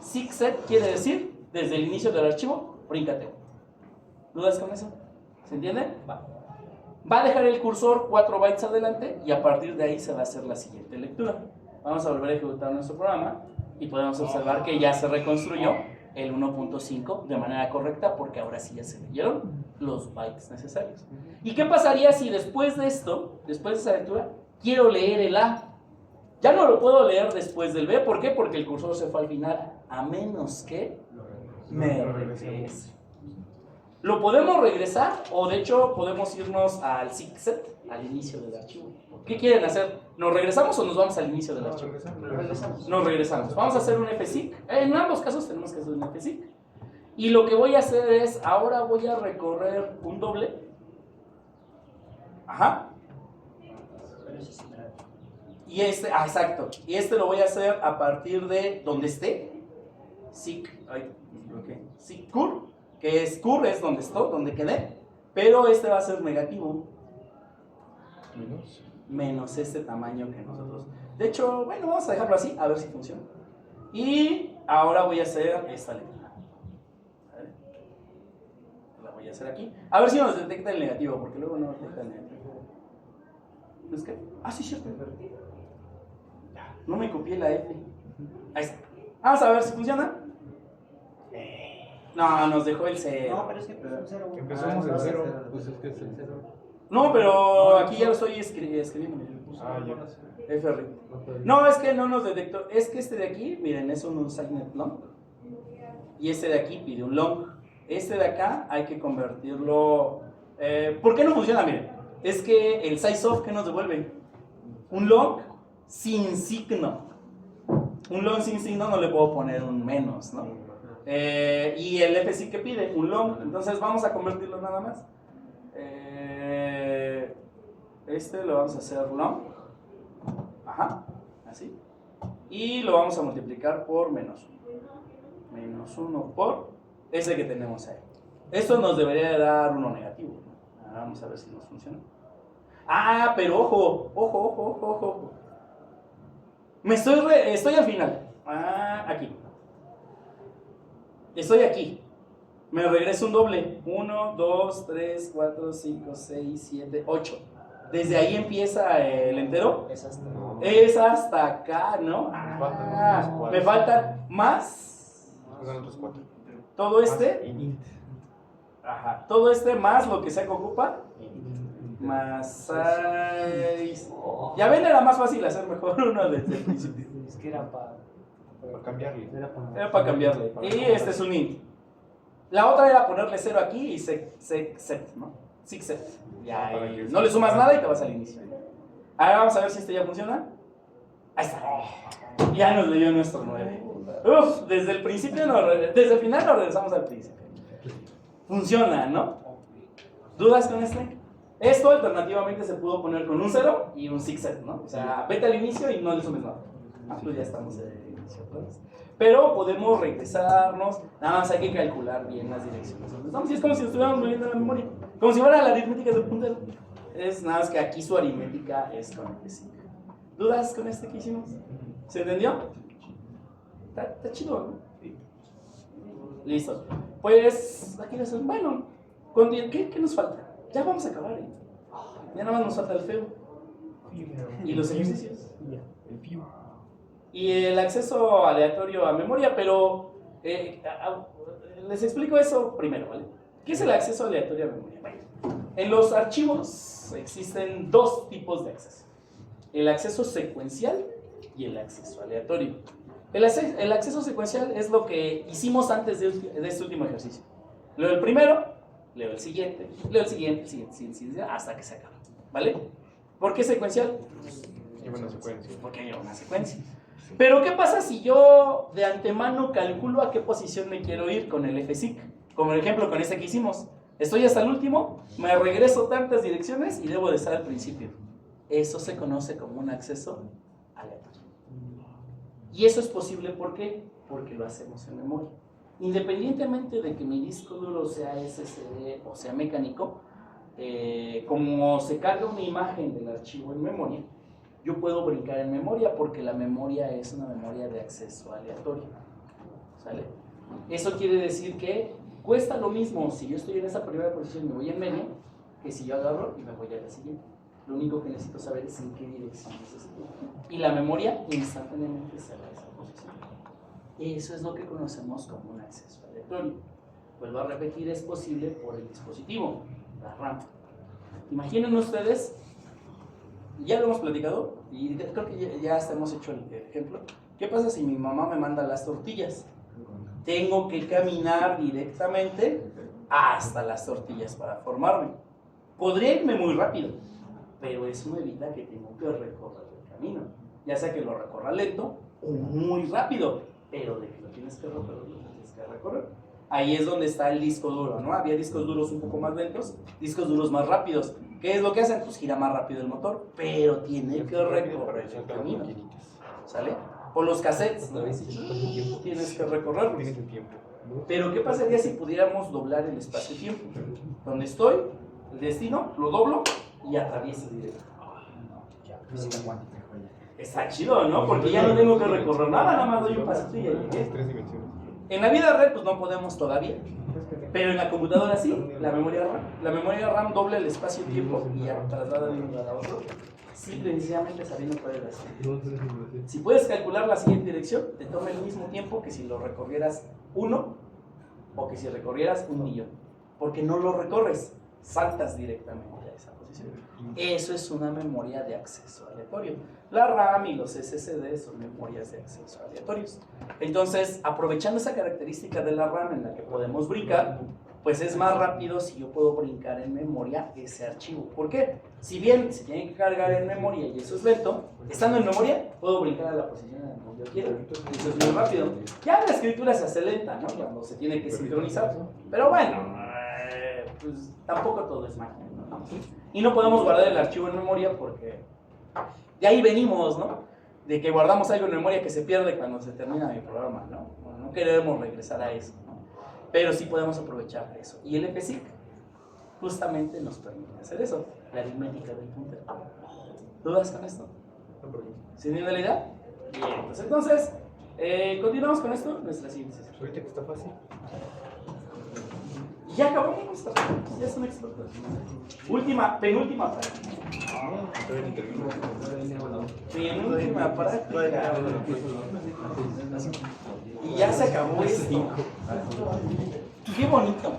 SIC set quiere decir, desde el inicio del archivo, bríncate. ¿Dudas con eso? ¿Se entiende? Va a dejar el cursor 4 bytes adelante y a partir de ahí se va a hacer la siguiente lectura. Vamos a volver a ejecutar nuestro programa y podemos observar que ya se reconstruyó el 1.5 de manera correcta porque ahora sí ya se leyeron los bytes necesarios. ¿Y qué pasaría si después de esto, después de esa lectura, quiero leer el A? Ya no lo puedo leer después del B. ¿Por qué? Porque el cursor se fue al final, a menos que me regrese. Lo podemos regresar o de hecho podemos irnos al SIC set, al inicio del archivo. ¿Qué quieren hacer? ¿Nos regresamos o nos vamos al inicio del archivo? Nos regresamos. Vamos a hacer un FSIC. En ambos casos tenemos que hacer un FSIC. Y lo que voy a hacer es, ahora voy a recorrer un doble. Ajá. Y exacto. Y este lo voy a hacer a partir de donde esté. SIC cur, que es cur es donde estoy, donde quedé. Pero este va a ser negativo. Menos este tamaño que nosotros. De hecho, bueno, vamos a dejarlo así, a ver si funciona. Y ahora voy a hacer esta lectura. La voy a hacer aquí. A ver si nos detecta el negativo, porque luego no detecta el negativo. ¿Es que? Ah, sí, cierto. No me copié la F. Ahí está. Vamos a ver si funciona. No, nos dejó el 0. No, pero es que empezó en 0. Empezamos en 0. Pues es que es el 0. No, pero aquí ya lo estoy escribiendo. Ah, ya. FR. No, es que no nos detectó. Es que este de aquí, miren, es un unsigned long. Y este de aquí pide un long. Este de acá hay que convertirlo. ¿Por qué no funciona? Miren, es que el size of, ¿qué nos devuelve? Un long sin signo. Un long sin signo no le puedo poner un menos, ¿no? Y el FSIC que pide un long. Entonces vamos a convertirlo nada más. Este lo vamos a hacer long. Ajá, así. Y lo vamos a multiplicar por menos 1. Menos 1 por ese que tenemos ahí. Esto nos debería dar 1 negativo. Vamos a ver si nos funciona. Ah, pero ojo. Estoy al final. Aquí. Estoy aquí. Me regreso un doble. 1, 2, 3, 4, 5, 6, 7, 8. Desde ahí empieza el entero. Es hasta acá, ¿no? Me faltan más. Otros 4. Todo este. Ajá. Todo este más lo que sea que ocupa. Más 6. Ya ven, era más fácil hacer mejor uno desde el principio. Es que era para cambiarle. Era para cambiarle. Y este es un int. La otra era ponerle 0 aquí y set, ¿no? SIC set. Ya, no le sumas nada y te vas al inicio. Ahora vamos a ver si este ya funciona. Ahí está. Ya nos leyó nuestro 9. Uf, desde el principio, desde el final nos regresamos al principio. Funciona, ¿no? ¿Dudas con este? Esto alternativamente se pudo poner con un 0 y un SIC set, ¿no? O sea, vete al inicio y no le sumes nada. Pues ya estamos en el inicio. Entonces. Pero podemos regresarnos, nada más hay que calcular bien las direcciones donde estamos. Y es como si estuviéramos moviendo la memoria, como si fuera la aritmética del puntero. Es nada más que aquí su aritmética es con el SIC. ¿Dudas con este que hicimos? ¿Se entendió? Está chido, ¿no? Sí. Listo. Pues aquí les bueno, ¿qué nos falta? Ya vamos a acabar, ¿eh? Ya nada más nos falta el feo. Y los ejercicios. Y el acceso aleatorio a memoria, pero les explico eso primero, ¿vale? ¿Qué es el acceso aleatorio a memoria? Bueno, en los archivos existen dos tipos de acceso: el acceso secuencial y el acceso aleatorio. El acceso secuencial es lo que hicimos antes de este último ejercicio. Leo el primero, leo el siguiente, el siguiente, hasta que se acaba, ¿vale? ¿Por qué secuencial? Lleva una secuencia. Porque lleva una secuencia. Pero ¿qué pasa si yo de antemano calculo a qué posición me quiero ir con el FSIC? Como el ejemplo con este que hicimos. Estoy hasta el último, me regreso tantas direcciones y debo de estar al principio. Eso se conoce como un acceso aleatorio. Y eso es posible, ¿por qué? Porque lo hacemos en memoria. Independientemente de que mi disco duro sea SSD o sea mecánico, como se carga una imagen del archivo en memoria, yo puedo brincar en memoria porque la memoria es una memoria de acceso aleatorio. ¿Sale? Eso quiere decir que cuesta lo mismo si yo estoy en esa primera posición y me voy en medio, que si yo agarro y me voy a la siguiente. Lo único que necesito saber es en qué dirección necesito. Y la memoria instantáneamente se va a esa posición. Eso es lo que conocemos como un acceso aleatorio. Vuelvo a repetir, es posible por el dispositivo, la RAM. Imaginen ustedes, ya lo hemos platicado y creo que ya hasta hemos hecho el ejemplo. ¿Qué pasa si mi mamá me manda las tortillas? Tengo que caminar directamente hasta las tortillas para formarme. Podría irme muy rápido, pero eso me evita que tengo que recorrer el camino. Ya sea que lo recorra lento o muy rápido, pero de que lo tienes que recorrer. Ahí es donde está el disco duro, ¿no? Había discos duros un poco más lentos, discos duros más rápidos. ¿Qué es lo que hacen? Pues gira más rápido el motor, pero tiene que recorrer el camino. ¿Sale? O los cassettes, ¿no? Tienes que recorrerlos. Pero ¿qué pasaría si pudiéramos doblar el espacio-tiempo? Donde estoy, el destino, lo doblo y atravieso directo. Está chido, ¿no? Porque ya no tengo que recorrer nada más doy un pasito y ya llegué. En la vida real pues no podemos todavía, pero en la computadora sí, la memoria RAM dobla el espacio-tiempo y ya traslada de un lado a otro, simple y sencillamente sabiendo cuál es la siguiente. Si puedes calcular la siguiente dirección, te toma el mismo tiempo que si lo recorrieras 1 o que si recorrieras 1.000.000, porque no lo recorres, saltas directamente a esa posición. Eso es una memoria de acceso aleatorio. La RAM y los SSD son memorias de acceso aleatorios. Entonces, aprovechando esa característica de la RAM en la que podemos brincar, pues es más rápido si yo puedo brincar en memoria ese archivo. ¿Por qué? Si bien se tiene que cargar en memoria y eso es lento, estando en memoria puedo brincar a la posición en la que yo quiero. Eso es muy rápido. Ya la escritura se hace lenta, ¿no? Cuando se tiene que sincronizar. Pero bueno, pues tampoco todo es máquina, ¿no? Y no podemos guardar el archivo en memoria porque de ahí venimos, ¿no? De que guardamos algo en memoria que se pierde cuando se termina mi programa, ¿no? No queremos regresar a eso, ¿no? Pero sí podemos aprovechar eso. Y el FSIC justamente nos permite hacer eso, la aritmética del puntero. ¿Dudas con esto? ¿Se entiende la idea? Bien, pues entonces, continuamos con esto, nuestra siguiente sesión. Ahorita que está fácil. Y ya acabamos, ya son expertos. Penúltima práctica. Penúltima práctica. Y ya se acabó esto. Qué bonito.